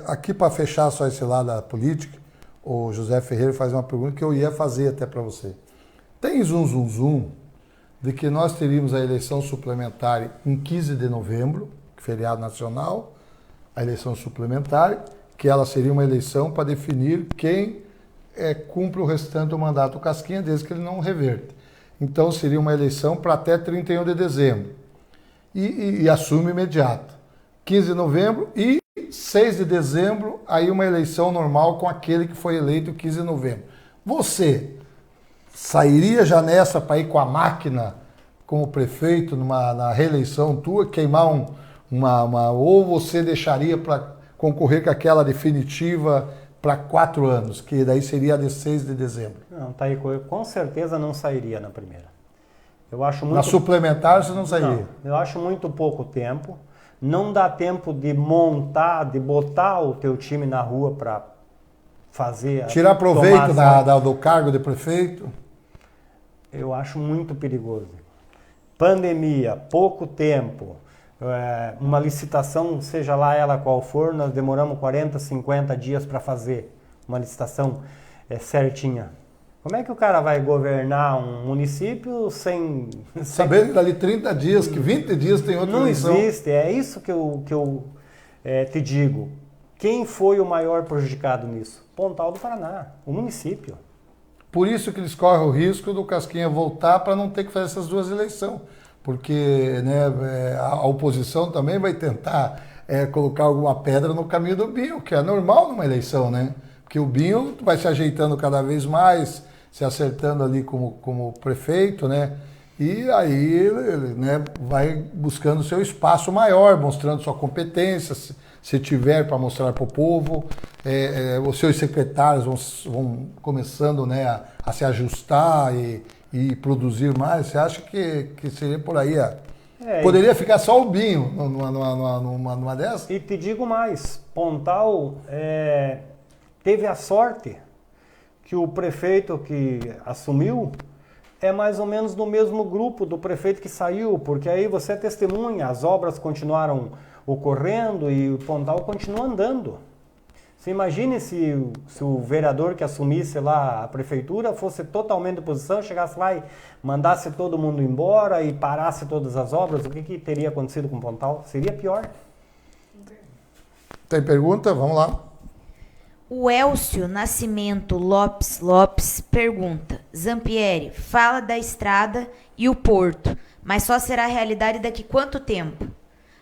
Aqui para fechar só esse lado da política, o José Ferreira faz uma pergunta que eu ia fazer até para você. Tem zum de que nós teríamos a eleição suplementar em 15 de novembro, feriado nacional, a eleição suplementar, que ela seria uma eleição para definir quem cumpre o restante do mandato do Casquinha, desde que ele não reverte. Então seria uma eleição para até 31 de dezembro. E assume imediato. 15 de novembro e 6 de dezembro, aí uma eleição normal com aquele que foi eleito 15 de novembro. Você sairia já nessa para ir com a máquina como prefeito na reeleição tua, queimar ou você deixaria para concorrer com aquela definitiva para 4 anos, que daí seria a de 6 de dezembro? Não, tá aí, eu com certeza não sairia na primeira. Eu acho muito... Na suplementar você não sairia? Não, eu acho muito pouco tempo. Não dá tempo de montar, de botar o teu time na rua para fazer... Tirar proveito do cargo de prefeito? Eu acho muito perigoso. Pandemia, pouco tempo, uma licitação, seja lá ela qual for, nós demoramos 40, 50 dias para fazer uma licitação certinha. Como é que o cara vai governar um município sem... Sabendo que dali 30 dias, que 20 dias tem outra eleição. Não existe, é isso que eu te digo. Quem foi o maior prejudicado nisso? Pontal do Paraná, o município. Por isso que eles correm o risco do Casquinha voltar para não ter que fazer essas duas eleições. Porque a oposição também vai tentar colocar alguma pedra no caminho do Binho, que é normal numa eleição, né? Porque o Binho vai se ajeitando cada vez mais, se acertando ali como prefeito, né? E aí ele vai buscando seu espaço maior, mostrando sua competência, se tiver para mostrar para o povo. Os seus secretários vão começando a se ajustar e produzir mais. Você acha que seria por aí? Poderia ficar só o Binho numa dessas? E te digo mais, Pontal teve a sorte que o prefeito que assumiu é mais ou menos do mesmo grupo do prefeito que saiu, porque aí você é testemunha, as obras continuaram ocorrendo e o Pontal continua andando. Você imagine se o vereador que assumisse lá a prefeitura fosse totalmente de oposição, chegasse lá e mandasse todo mundo embora e parasse todas as obras, o que teria acontecido com o Pontal? Seria pior. Tem pergunta? Vamos lá. O Elcio Nascimento Lopes pergunta: Zampieri, fala da estrada e o porto, mas só será realidade daqui quanto tempo?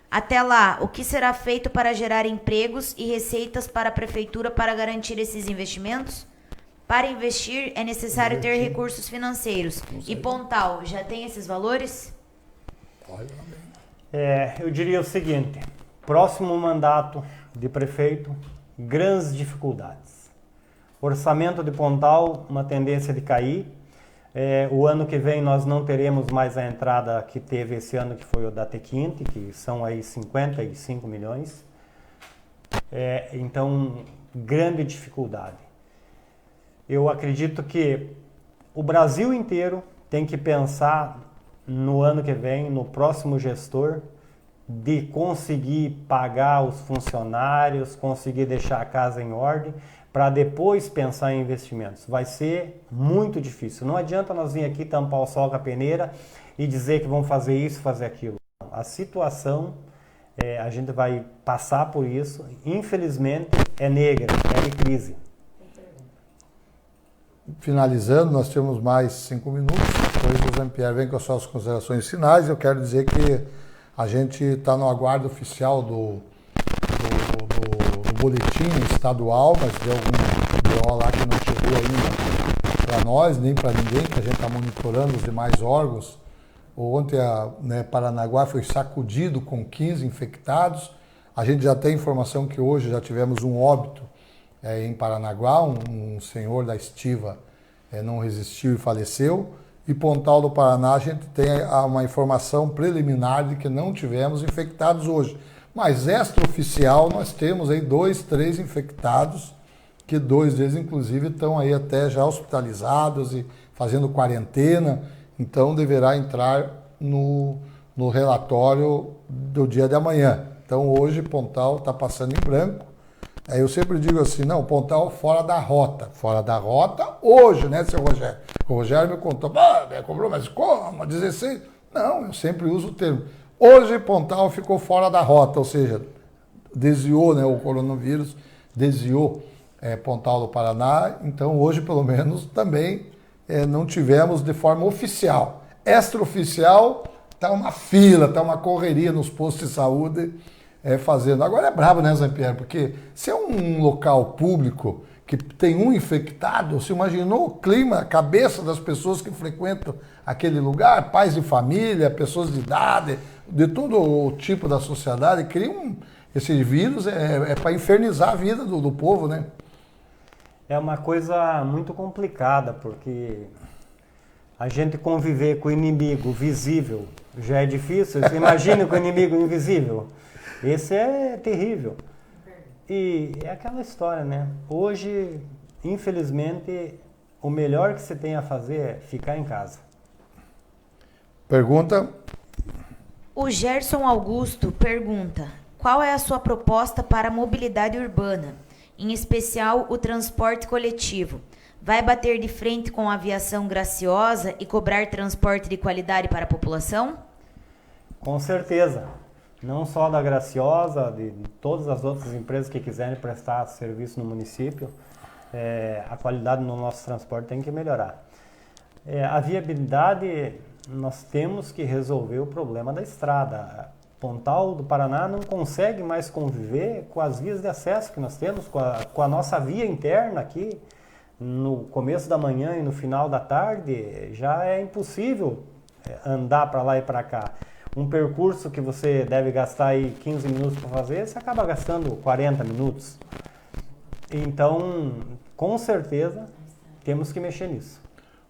Até lá, o que será feito para gerar empregos e receitas para a prefeitura para garantir esses investimentos? Para investir, é necessário ter recursos financeiros. E Pontal, já tem esses valores? Eu diria o seguinte, próximo mandato de prefeito, grandes dificuldades. Orçamento de Pontal, uma tendência de cair. O ano que vem nós não teremos mais a entrada que teve esse ano, que foi o da T15, que são aí 55 milhões. Então, grande dificuldade. Eu acredito que o Brasil inteiro tem que pensar no ano que vem, no próximo gestor, de conseguir pagar os funcionários, conseguir deixar a casa em ordem, para depois pensar em investimentos. Vai ser muito difícil. Não adianta nós vir aqui tampar o sol com a peneira e dizer que vamos fazer isso, fazer aquilo. A situação, a gente vai passar por isso, infelizmente, é negra, é de crise. finalizando, nós temos mais 5 minutos, depois o Jean-Pierre vem com as suas considerações finais. Eu quero dizer que a gente está no aguardo oficial do boletim estadual, mas deu algum BO lá que não chegou ainda para nós, nem para ninguém, que a gente está monitorando os demais órgãos. Ontem, Paranaguá foi sacudido com 15 infectados. A gente já tem informação que hoje já tivemos um óbito em Paranaguá, um senhor da estiva não resistiu e faleceu. E Pontal do Paraná, a gente tem uma informação preliminar de que não tivemos infectados hoje. Mas extraoficial, nós temos aí 2, 3 infectados, que 2 deles, inclusive, estão aí até já hospitalizados e fazendo quarentena. Então, deverá entrar no relatório do dia de amanhã. Então, hoje, Pontal está passando em branco. Aí eu sempre digo assim, não, Pontal fora da rota. Fora da rota hoje, né, seu Rogério? O Rogério me contou, comprou, mas como? 16? Não, eu sempre uso o termo. Hoje, Pontal ficou fora da rota, ou seja, desviou, né, o coronavírus, desviou Pontal do Paraná. Então, hoje, pelo menos, também não tivemos de forma oficial. Extraoficial, está uma fila, está uma correria nos postos de saúde fazendo. Agora é brabo, né, Jean-Pierre? Porque se é um local público que tem um infectado, você imaginou o clima, a cabeça das pessoas que frequentam aquele lugar, pais de família, pessoas de idade, de todo o tipo da sociedade, esse vírus para infernizar a vida do povo, né? É uma coisa muito complicada, porque a gente conviver com o inimigo visível já é difícil. Você imagina com o inimigo invisível? Esse é terrível. E é aquela história, né? Hoje, infelizmente, o melhor que você tem a fazer é ficar em casa. Pergunta? O Gerson Augusto pergunta: qual é a sua proposta para a mobilidade urbana, em especial o transporte coletivo? Vai bater de frente com a aviação graciosa e cobrar transporte de qualidade para a população? Com certeza. Não só da Graciosa, de todas as outras empresas que quiserem prestar serviço no município, a qualidade no nosso transporte tem que melhorar. A viabilidade, nós temos que resolver o problema da estrada. Pontal do Paraná não consegue mais conviver com as vias de acesso que nós temos, com a nossa via interna aqui. No começo da manhã e no final da tarde, já é impossível andar para lá e para cá. Um percurso que você deve gastar aí 15 minutos para fazer, você acaba gastando 40 minutos. Então, com certeza, temos que mexer nisso.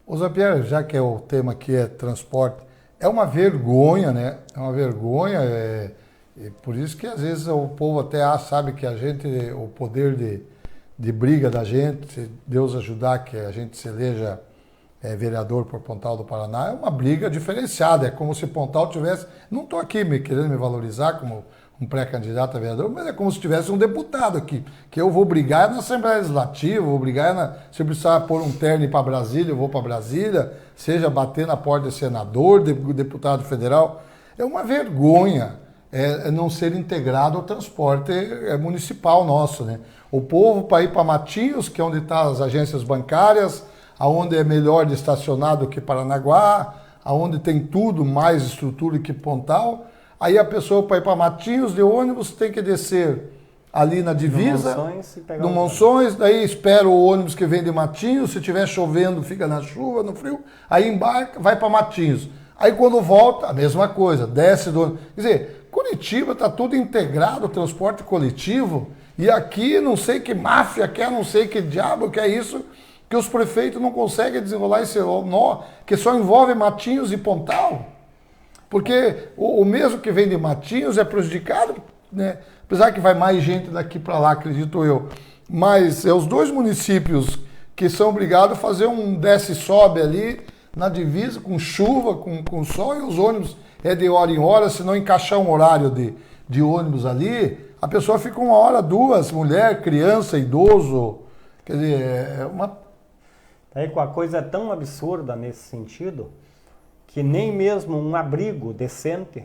Ô Zé Pierre, já que o tema aqui é transporte, é uma vergonha, né? É uma vergonha, por isso que às vezes o povo até sabe que a gente, o poder de briga da gente, se Deus ajudar que a gente se eleja vereador por Pontal do Paraná, é uma briga diferenciada. É como se Pontal tivesse... Não estou aqui querendo me valorizar como um pré-candidato a vereador, mas é como se tivesse um deputado aqui, que eu vou brigar na Assembleia Legislativa, vou brigar se eu precisar pôr um terno e ir para Brasília, eu vou para Brasília, seja bater na porta de senador, de deputado federal. É uma vergonha não ser integrado ao transporte municipal nosso, né? O povo, para ir para Matinhos, que é onde estão as agências bancárias, aonde é melhor de estacionar do que Paranaguá, aonde tem tudo, mais estrutura que Pontal. Aí a pessoa, para ir para Matinhos de ônibus, tem que descer ali na divisa, no Monções, daí espera o ônibus que vem de Matinhos, se estiver chovendo, fica na chuva, no frio, aí embarca, vai para Matinhos. Aí quando volta, a mesma coisa, desce do ônibus. Quer dizer, Curitiba está tudo integrado, transporte coletivo, e aqui não sei que máfia quer, não sei que diabo que é isso, que os prefeitos não conseguem desenrolar esse nó, que só envolve Matinhos e Pontal. Porque o mesmo que vem de Matinhos é prejudicado, né? Apesar que vai mais gente daqui para lá, acredito eu. Mas é os dois municípios que são obrigados a fazer um desce e sobe ali na divisa, com chuva, com sol, e os ônibus de hora em hora, se não encaixar um horário de ônibus ali, a pessoa fica 1 hora, 2, mulher, criança, idoso. Quer dizer, é uma... Aí a coisa é tão absurda nesse sentido, que nem mesmo um abrigo decente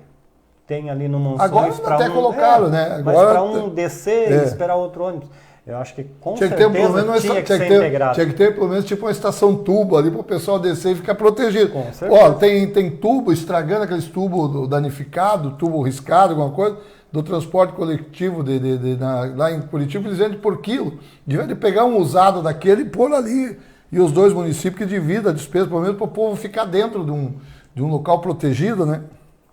tem ali no Monções Agora para até colocaram, né? Agora, mas para um descer e esperar outro ônibus. Eu acho que com certeza tinha que ser integrado. Tinha que ter pelo menos tipo uma estação tubo ali para o pessoal descer e ficar protegido. Com certeza. Ó, tem tubo estragando, aqueles tubos danificado, tubo riscado, alguma coisa, do transporte coletivo lá em Curitiba, eles vendem por quilo. Devia de pegar um usado daquele e pôr ali. E os dois municípios que dividam a despesa, pelo menos para o povo ficar dentro de um local protegido, né?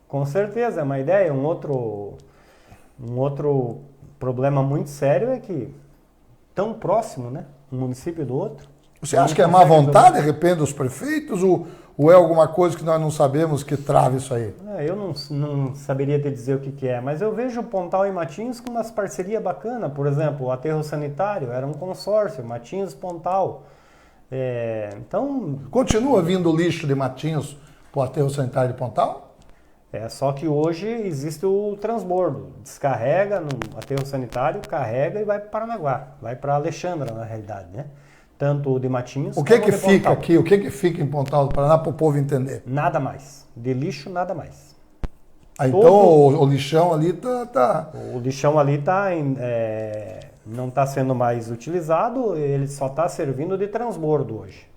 Com certeza, é uma ideia. Um outro problema muito sério é que tão próximo, né? Um município do outro. Você acha que é má vontade, de repente, dos prefeitos? Ou é alguma coisa que nós não sabemos que trava isso aí? Eu não saberia te dizer o que é, mas eu vejo Pontal e Matinhos com umas parcerias bacanas. Por exemplo, o aterro sanitário era um consórcio, Matinhos Pontal. Então... Continua vindo lixo de Matinhos para o aterro sanitário de Pontal? Só que hoje existe o transbordo. Descarrega no aterro sanitário, carrega e vai para Paranaguá. Vai para Alexandra, na realidade, né? Tanto o de Matinhos o que como o de fica Pontal. Aqui? O que fica em Pontal do Paraná para o povo entender? Nada mais. De lixo, nada mais. Então o lixão ali tá... O lixão ali não está sendo mais utilizado, ele só está servindo de transbordo hoje.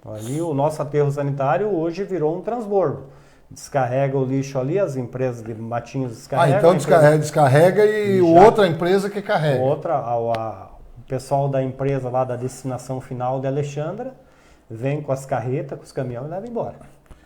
Ali o nosso aterro sanitário hoje virou um transbordo. Descarrega o lixo ali, as empresas de Matinhos descarregam. Então descarrega e outra empresa que carrega. O pessoal da empresa lá da destinação final de Alexandra vem com as carretas, com os caminhões e leva embora.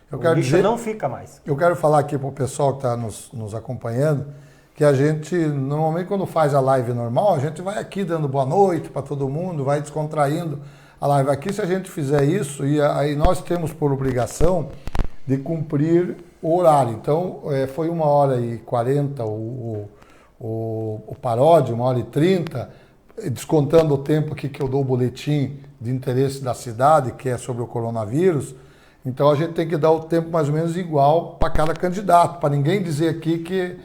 O lixo não fica mais. Eu quero falar aqui para o pessoal que está nos acompanhando, que a gente, normalmente quando faz a live normal, a gente vai aqui dando boa noite para todo mundo, vai descontraindo a live aqui. Se a gente fizer isso, e aí nós temos por obrigação de cumprir o horário. Então, foi 1h40 o paródio, 1h30, descontando o tempo aqui que eu dou o boletim de interesse da cidade, que é sobre o coronavírus. Então, a gente tem que dar o tempo mais ou menos igual para cada candidato, para ninguém dizer aqui que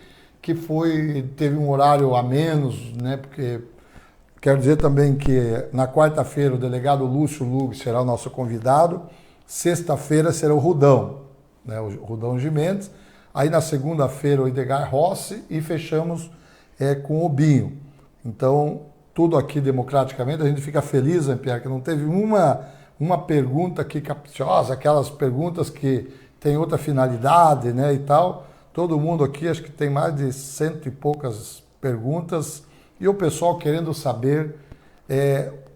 teve um horário a menos, né? Porque quero dizer também que na quarta-feira o delegado Lúcio Lug será o nosso convidado, sexta-feira será o Rudão, né, o Rudão Gimenez, aí na segunda-feira o Edgar Rossi e fechamos com o Binho. Então, tudo aqui democraticamente, a gente fica feliz, né, Pierre, que não teve uma pergunta aqui capciosa, aquelas perguntas que tem outra finalidade, né, e tal. Todo mundo aqui, acho que tem mais de 100 e poucas perguntas, e o pessoal querendo saber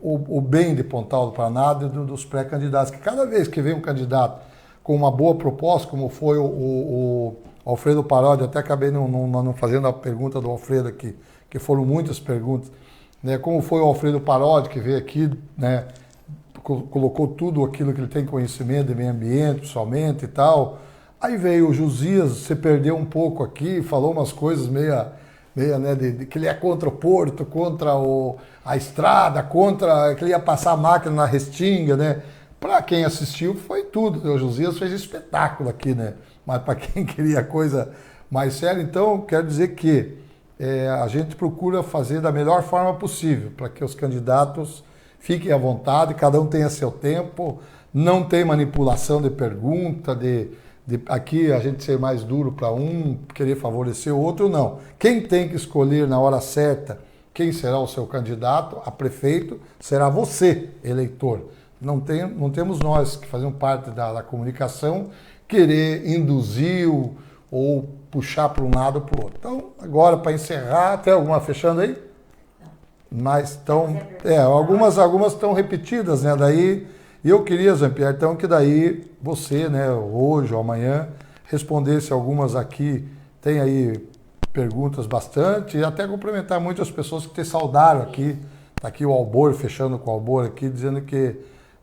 o bem de Pontal do Paraná dos pré-candidatos, que cada vez que vem um candidato com uma boa proposta, como foi o Alfredo Parodi, até acabei não fazendo a pergunta do Alfredo aqui, que foram muitas perguntas, né? Como foi o Alfredo Parodi, que veio aqui, né? Colocou tudo aquilo que ele tem conhecimento de meio ambiente, pessoalmente e tal. Aí veio o Josias, se perdeu um pouco aqui, falou umas coisas meia né, que ele é contra o porto, contra a estrada, contra que ele ia passar a máquina na Restinga, né? Para quem assistiu, foi tudo. O Josias fez espetáculo aqui, né? Mas para quem queria coisa mais séria, então, quero dizer que a gente procura fazer da melhor forma possível, para que os candidatos fiquem à vontade, cada um tenha seu tempo, não tem manipulação de pergunta, aqui a gente ser mais duro para um, querer favorecer o outro, não. Quem tem que escolher na hora certa quem será o seu candidato a prefeito será você, eleitor. Não temos nós que fazemos parte da comunicação querer induzir ou puxar para um lado ou para o outro. Então, agora para encerrar, tem alguma fechando aí? Não. Mas estão, algumas estão repetidas, né? Daí, e eu queria, Jean-Pierre, então que daí você, né, hoje ou amanhã, respondesse algumas aqui, tem aí perguntas bastante, e até cumprimentar muitas pessoas que te saudaram aqui. Está aqui o Albor, fechando com o Albor aqui, dizendo que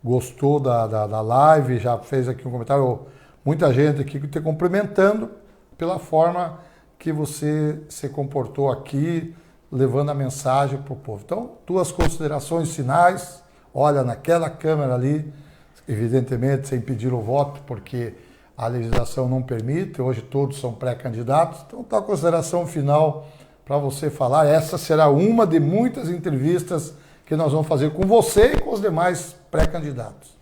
gostou da live, já fez aqui um comentário, muita gente aqui te cumprimentando pela forma que você se comportou aqui, levando a mensagem para o povo. Então, tuas considerações finais, olha naquela câmera ali, evidentemente sem pedir o voto, porque a legislação não permite, hoje todos são pré-candidatos, então tua consideração final para você falar, essa será uma de muitas entrevistas que nós vamos fazer com você e com os demais pré-candidatos.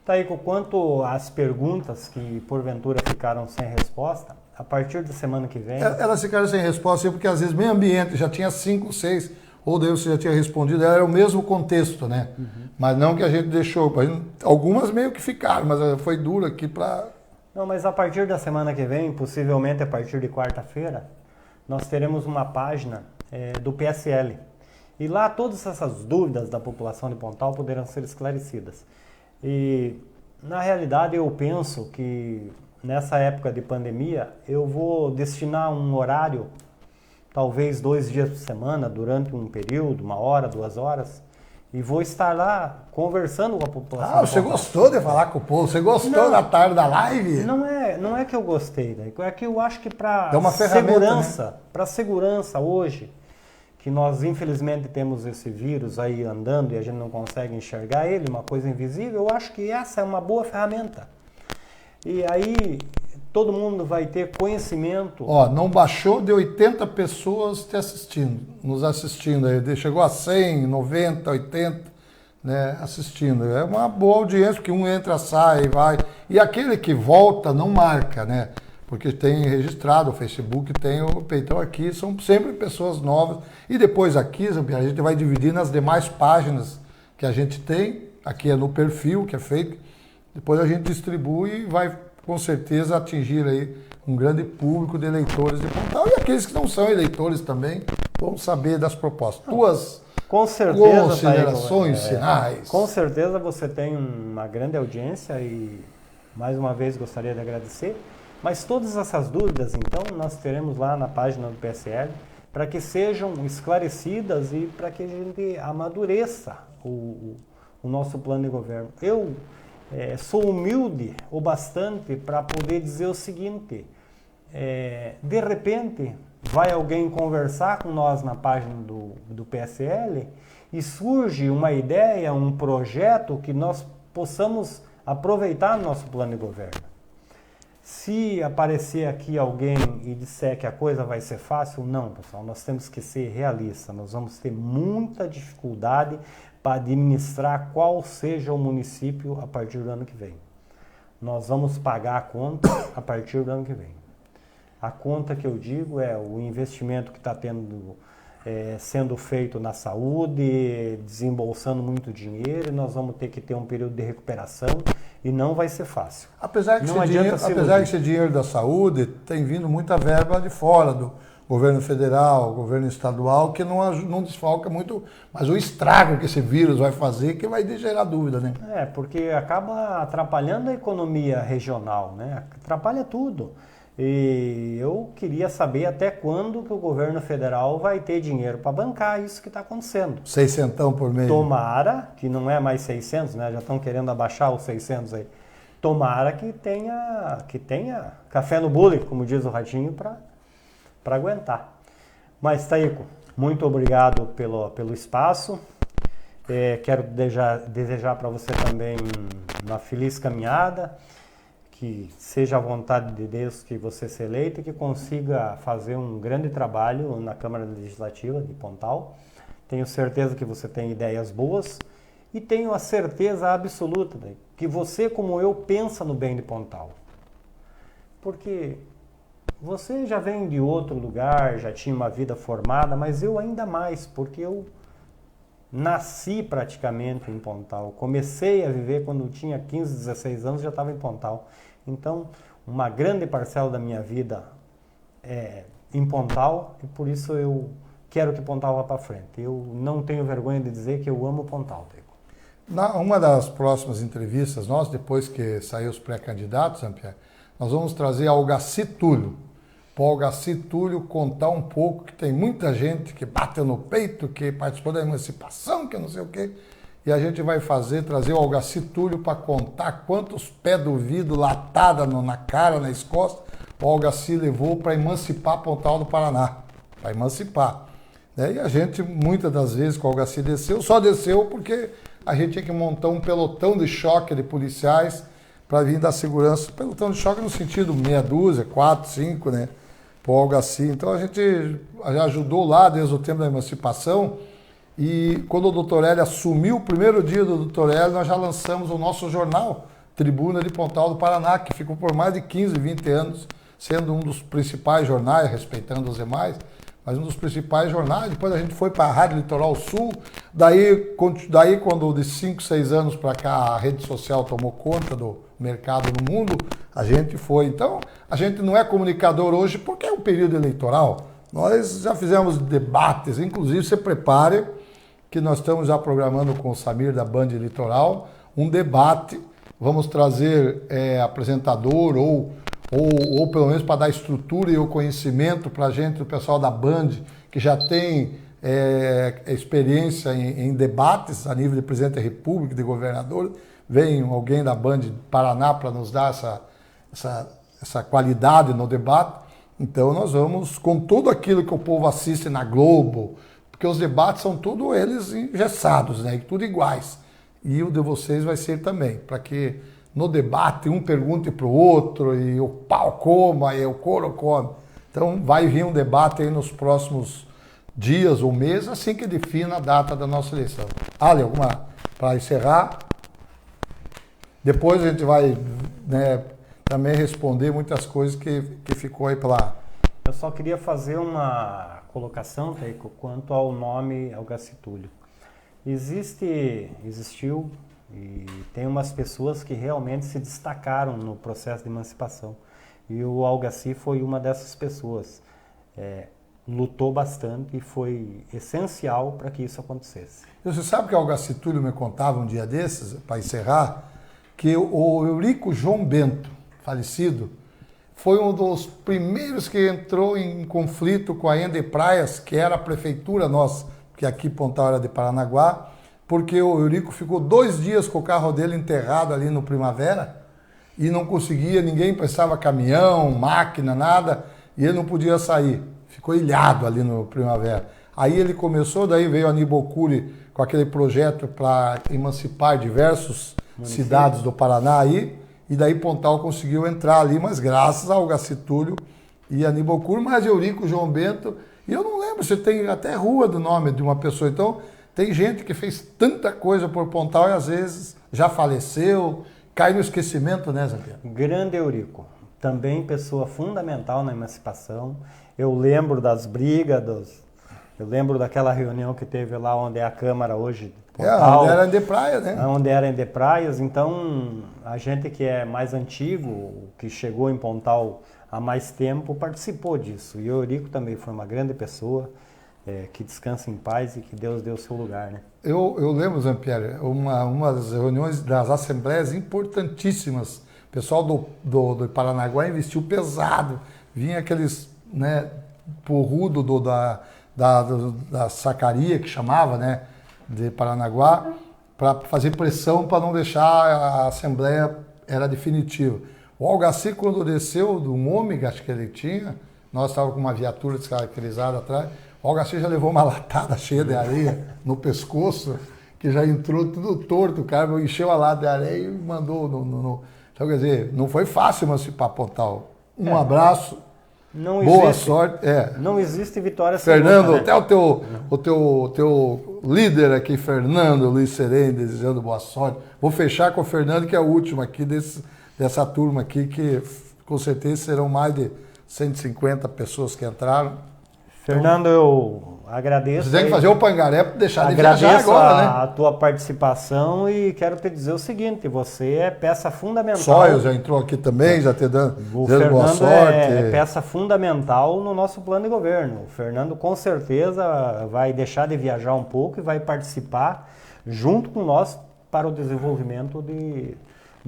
Taíco, quanto às perguntas que porventura ficaram sem resposta, a partir da semana que vem... Elas ficaram sem resposta, porque às vezes meio ambiente já tinha 5, 6, ou daí você já tinha respondido, era o mesmo contexto, né? Mas não que a gente deixou, algumas meio que ficaram, mas foi duro aqui para... Não, mas a partir da semana que vem, possivelmente a partir de quarta-feira, nós teremos uma página do PSL. E lá todas essas dúvidas da população de Pontal poderão ser esclarecidas. E, na realidade, eu penso que nessa época de pandemia, eu vou destinar um horário, talvez 2 dias por semana, durante um período, 1 hora, 2 horas, e vou estar lá conversando com a população. Ah, você gostou de falar com o povo? Você gostou da tarde da live? Não é que eu gostei, né? É que eu acho que para segurança, né? Para segurança hoje, que nós infelizmente temos esse vírus aí andando e a gente não consegue enxergar ele, uma coisa invisível, eu acho que essa é uma boa ferramenta. E aí todo mundo vai ter conhecimento. Ó, não baixou de 80 pessoas nos assistindo aí. Chegou a 100, 90, 80, né, assistindo. É uma boa audiência, porque um entra, sai, vai. E aquele que volta não marca, né? Porque tem registrado, o Facebook tem o Peitão aqui, são sempre pessoas novas. E depois aqui, a gente vai dividir nas demais páginas que a gente tem. Aqui é no perfil que é feito. Depois a gente distribui e vai com certeza atingir aí um grande público de eleitores de Pontal. E aqueles que não são eleitores também vão saber das propostas. Tuas considerações finais. Com certeza você tem uma grande audiência e mais uma vez gostaria de agradecer. Mas todas essas dúvidas, então, nós teremos lá na página do PSL para que sejam esclarecidas e para que a gente amadureça o nosso plano de governo. Eu sou humilde o bastante para poder dizer o seguinte, de repente vai alguém conversar com nós na página do PSL e surge uma ideia, um projeto que nós possamos aproveitar no nosso plano de governo. Se aparecer aqui alguém e disser que a coisa vai ser fácil, não, pessoal, nós temos que ser realistas, nós vamos ter muita dificuldade para administrar qual seja o município a partir do ano que vem. Nós vamos pagar a conta a partir do ano que vem. A conta que eu digo é o investimento que está sendo feito na saúde, desembolsando muito dinheiro, e nós vamos ter que ter um período de recuperação e não vai ser fácil. Apesar que esse dinheiro da saúde tem vindo muita verba de fora do governo federal, governo estadual, que não desfalca muito, mas o estrago que esse vírus vai fazer que vai gerar dúvida, né? Porque acaba atrapalhando a economia regional, né? Atrapalha tudo. E eu queria saber até quando que o governo federal vai ter dinheiro para bancar isso que está acontecendo. 600 por mês. Tomara, que não é mais 600, né? Já estão querendo abaixar os 600 aí. Tomara que tenha café no bule, como diz o Ratinho, para aguentar. Mas, Taíco, muito obrigado pelo espaço. Quero desejar para você também uma feliz caminhada, que seja a vontade de Deus que você se eleite e que consiga fazer um grande trabalho na Câmara Legislativa de Pontal. Tenho certeza que você tem ideias boas e tenho a certeza absoluta que você, como eu, pensa no bem de Pontal. Porque você já vem de outro lugar, já tinha uma vida formada, mas eu ainda mais, porque eu nasci praticamente em Pontal. Comecei a viver quando eu tinha 15, 16 anos, já estava em Pontal. Então, uma grande parcela da minha vida é em Pontal e por isso eu quero que Pontal vá para frente. Eu não tenho vergonha de dizer que eu amo Pontal, Taíco. Uma das próximas entrevistas, depois que sair os pré-candidatos, Jean-Pierre, nós vamos trazer Algaci Túlio. Para o Algaci Túlio contar um pouco, que tem muita gente que bateu no peito, que participou da emancipação, que não sei o quê. E a gente vai trazer o Algaci Túlio para contar quantos pés do vidro, latada na cara, nas costas, o Algaci levou para emancipar Pontal do Paraná. Para emancipar. E a gente, muitas das vezes, que o Algaci desceu, só desceu porque a gente tinha que montar um pelotão de choque de policiais para vir dar segurança. Pelotão de choque no sentido meia dúzia, 4, 5, né? Para o Algaci. Então a gente já ajudou lá desde o tempo da emancipação. E quando o Dr. Hélio assumiu, o primeiro dia do Dr. Hélio, nós já lançamos o nosso jornal, Tribuna de Pontal do Paraná, que ficou por mais de 15, 20 anos sendo um dos principais jornais, respeitando os demais, mas um dos principais jornais. Depois a gente foi para a Rádio Litoral Sul, daí quando de 5, 6 anos para cá a rede social tomou conta do mercado no mundo, a gente foi. Então, a gente não é comunicador hoje porque é um período eleitoral. Nós já fizemos debates, inclusive se prepare que nós estamos já programando com o Samir da Band Litoral um debate. Vamos trazer apresentador ou pelo menos para dar estrutura e o conhecimento para a gente, o pessoal da Band, que já tem experiência em debates a nível de presidente da República, de governador. Vem alguém da Band Paraná para nos dar essa qualidade no debate. Então nós vamos com tudo aquilo que o povo assiste na Globo, porque os debates são todos eles engessados, né? Tudo iguais. E o de vocês vai ser também, para que no debate um pergunte para o outro e o pau coma e o couro come. Então vai vir um debate aí nos próximos dias ou meses, assim que defina a data da nossa eleição. Ali, alguma para encerrar? Depois a gente vai, né, também responder muitas coisas que ficou aí pela... Eu só queria fazer uma colocação, Teico, quanto ao nome Algaci Túlio. Existiu e tem umas pessoas que realmente se destacaram no processo de emancipação. E o Algaci foi uma dessas pessoas. Lutou bastante e foi essencial para que isso acontecesse. Você sabe que o Algaci Túlio me contava um dia desses, para encerrar, que o Eurico João Bento, falecido, foi um dos primeiros que entrou em conflito com a Ende Praias, que era a prefeitura nossa, que aqui Pontal era de Paranaguá, porque o Eurico ficou 2 dias com o carro dele enterrado ali no Primavera e não conseguia, ninguém prestava caminhão, máquina, nada, e ele não podia sair. Ficou ilhado ali no Primavera. Aí ele começou, daí veio a Aníbal Cury com aquele projeto para emancipar diversas cidades do Paraná aí, e daí Pontal conseguiu entrar ali, mas graças ao Algaci Túlio e Aníbal Cury, mas Eurico João Bento, e eu não lembro se tem até rua do nome de uma pessoa. Então, tem gente que fez tanta coisa por Pontal e às vezes já faleceu, cai no esquecimento, né, Zé Pedro? Grande Eurico, também pessoa fundamental na emancipação. Eu lembro das brigas, eu lembro daquela reunião que teve lá onde é a Câmara hoje. Pontal, onde era Ende Praias, né? Onde era Ende Praias. Então, a gente que é mais antigo, que chegou em Pontal há mais tempo, participou disso. E o Eurico também foi uma grande pessoa, que descansa em paz e que Deus deu o seu lugar, né? Eu lembro, Zé Pierre, uma das reuniões das assembleias importantíssimas. O pessoal do Paranaguá investiu pesado. Vinha aqueles, né, porrudo da sacaria, que chamava, né, de Paranaguá, para fazer pressão para não deixar a Assembleia era definitiva. O Algaci, quando desceu do Ômega, acho que ele tinha, nós estávamos com uma viatura descaracterizada atrás, o Algaci já levou uma latada cheia de areia no pescoço, que já entrou tudo torto, o cara encheu a lata de areia e mandou Então, quer dizer, não foi fácil emancipar Pontal. Um abraço. Boa sorte. Não existe vitória sem Fernando, luta, né? até o teu líder aqui, Fernando Luiz Serene, desejando boa sorte. Vou fechar com o Fernando, que é o último aqui dessa turma aqui, que com certeza serão mais de 150 pessoas que entraram. Fernando, eu agradeço. Você tem que fazer o pangaré para deixar de viajar agora, né? A tua participação e quero te dizer o seguinte, você é peça fundamental. Sóio já entrou aqui também, já te dando boa sorte. É peça fundamental no nosso plano de governo. O Fernando com certeza vai deixar de viajar um pouco e vai participar junto com nós para o desenvolvimento de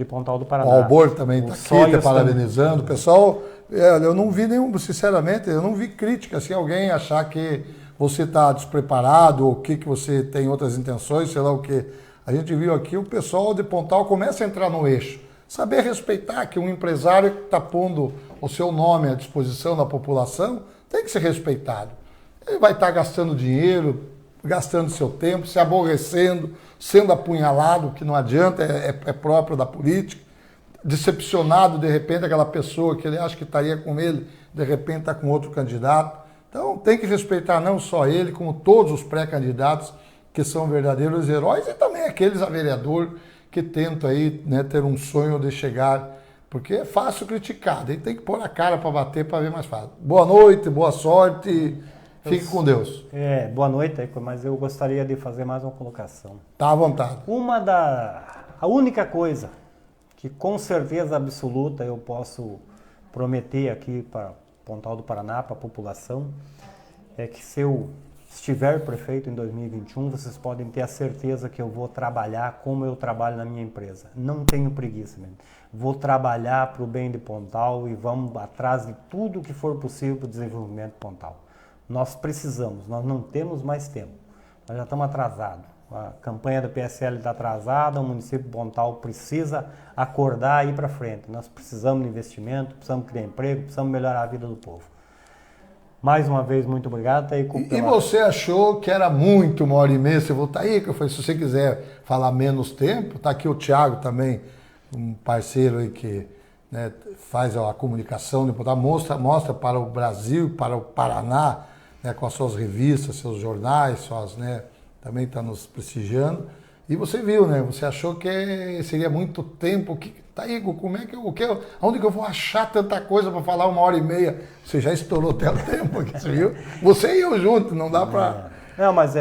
Pontal do Paraná. O Albor também está aqui, te parabenizando. O pessoal, eu não vi nenhum, sinceramente, eu não vi crítica, assim, alguém achar que você está despreparado ou que você tem outras intenções, sei lá o que. A gente viu aqui, o pessoal de Pontal começa a entrar no eixo. Saber respeitar que um empresário que está pondo o seu nome à disposição da população tem que ser respeitado. Ele vai estar gastando dinheiro, gastando seu tempo, se aborrecendo, sendo apunhalado, que não adianta, é próprio da política. Decepcionado, de repente, aquela pessoa que ele acha que estaria com ele, de repente está com outro candidato. Então tem que respeitar não só ele, como todos os pré-candidatos que são verdadeiros heróis e também aqueles a vereador que tentam aí, né, ter um sonho de chegar Porque é fácil criticar, daí tem que pôr a cara para bater para ver mais fácil. Boa noite, boa sorte, fique com Deus. Boa noite, mas eu gostaria de fazer mais uma colocação. Tá à vontade. A única coisa que com certeza absoluta eu posso prometer aqui para Pontal do Paraná, para a população, é que se eu estiver prefeito em 2021, vocês podem ter a certeza que eu vou trabalhar como eu trabalho na minha empresa. Não tenho preguiça mesmo. Vou trabalhar para o bem de Pontal e vamos atrás de tudo que for possível para o desenvolvimento de Pontal. Nós precisamos, nós não temos mais tempo. Nós já estamos atrasados. A campanha da PSL está atrasada, o município de Pontal precisa acordar e ir para frente. Nós precisamos de investimento, precisamos criar emprego, precisamos melhorar a vida do povo. Mais uma vez, muito obrigado, Taico. E você achou que era muito 1h30, você falou, Taico, eu falei, se você quiser falar menos tempo, tá aqui o Thiago também, um parceiro aí que, né, faz a comunicação, mostra para o Brasil, para o Paraná, né, com as suas revistas, seus jornais, suas, né, também está nos prestigiando. E você viu, né? Você achou que seria muito tempo. Taico, como é que onde que eu vou achar tanta coisa para falar 1h30? Você já estourou até o tempo aqui, você viu? Você e eu junto, não dá para... Não, mas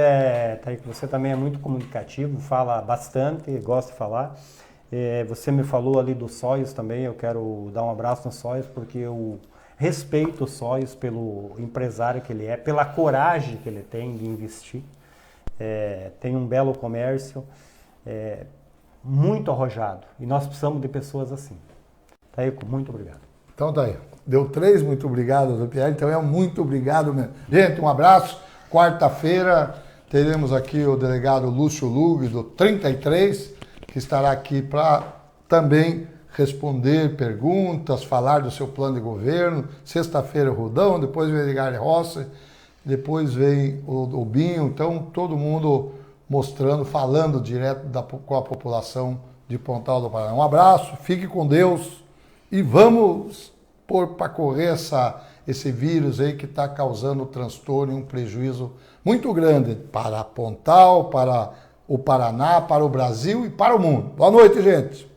Taico, você também é muito comunicativo, fala bastante, gosta de falar. Você me falou ali do Sóios também, eu quero dar um abraço no Sóios, porque eu respeito o Sóios pelo empresário que ele é, pela coragem que ele tem de investir. Tem um belo comércio, muito arrojado, e nós precisamos de pessoas assim. Taico, muito obrigado. Então tá aí, deu 3, muito obrigado, doutor Pierre, então muito obrigado mesmo. Gente, um abraço, quarta-feira teremos aqui o delegado Lúcio Lug, do 33, que estará aqui para também responder perguntas, falar do seu plano de governo. Sexta-feira o Rudão, depois vem o Edgar Rossi, depois vem o Binho, então todo mundo mostrando, falando direto com a população de Pontal do Paraná. Um abraço, fique com Deus e vamos pôr para correr esse vírus aí que está causando transtorno e um prejuízo muito grande para Pontal, para o Paraná, para o Brasil e para o mundo. Boa noite, gente!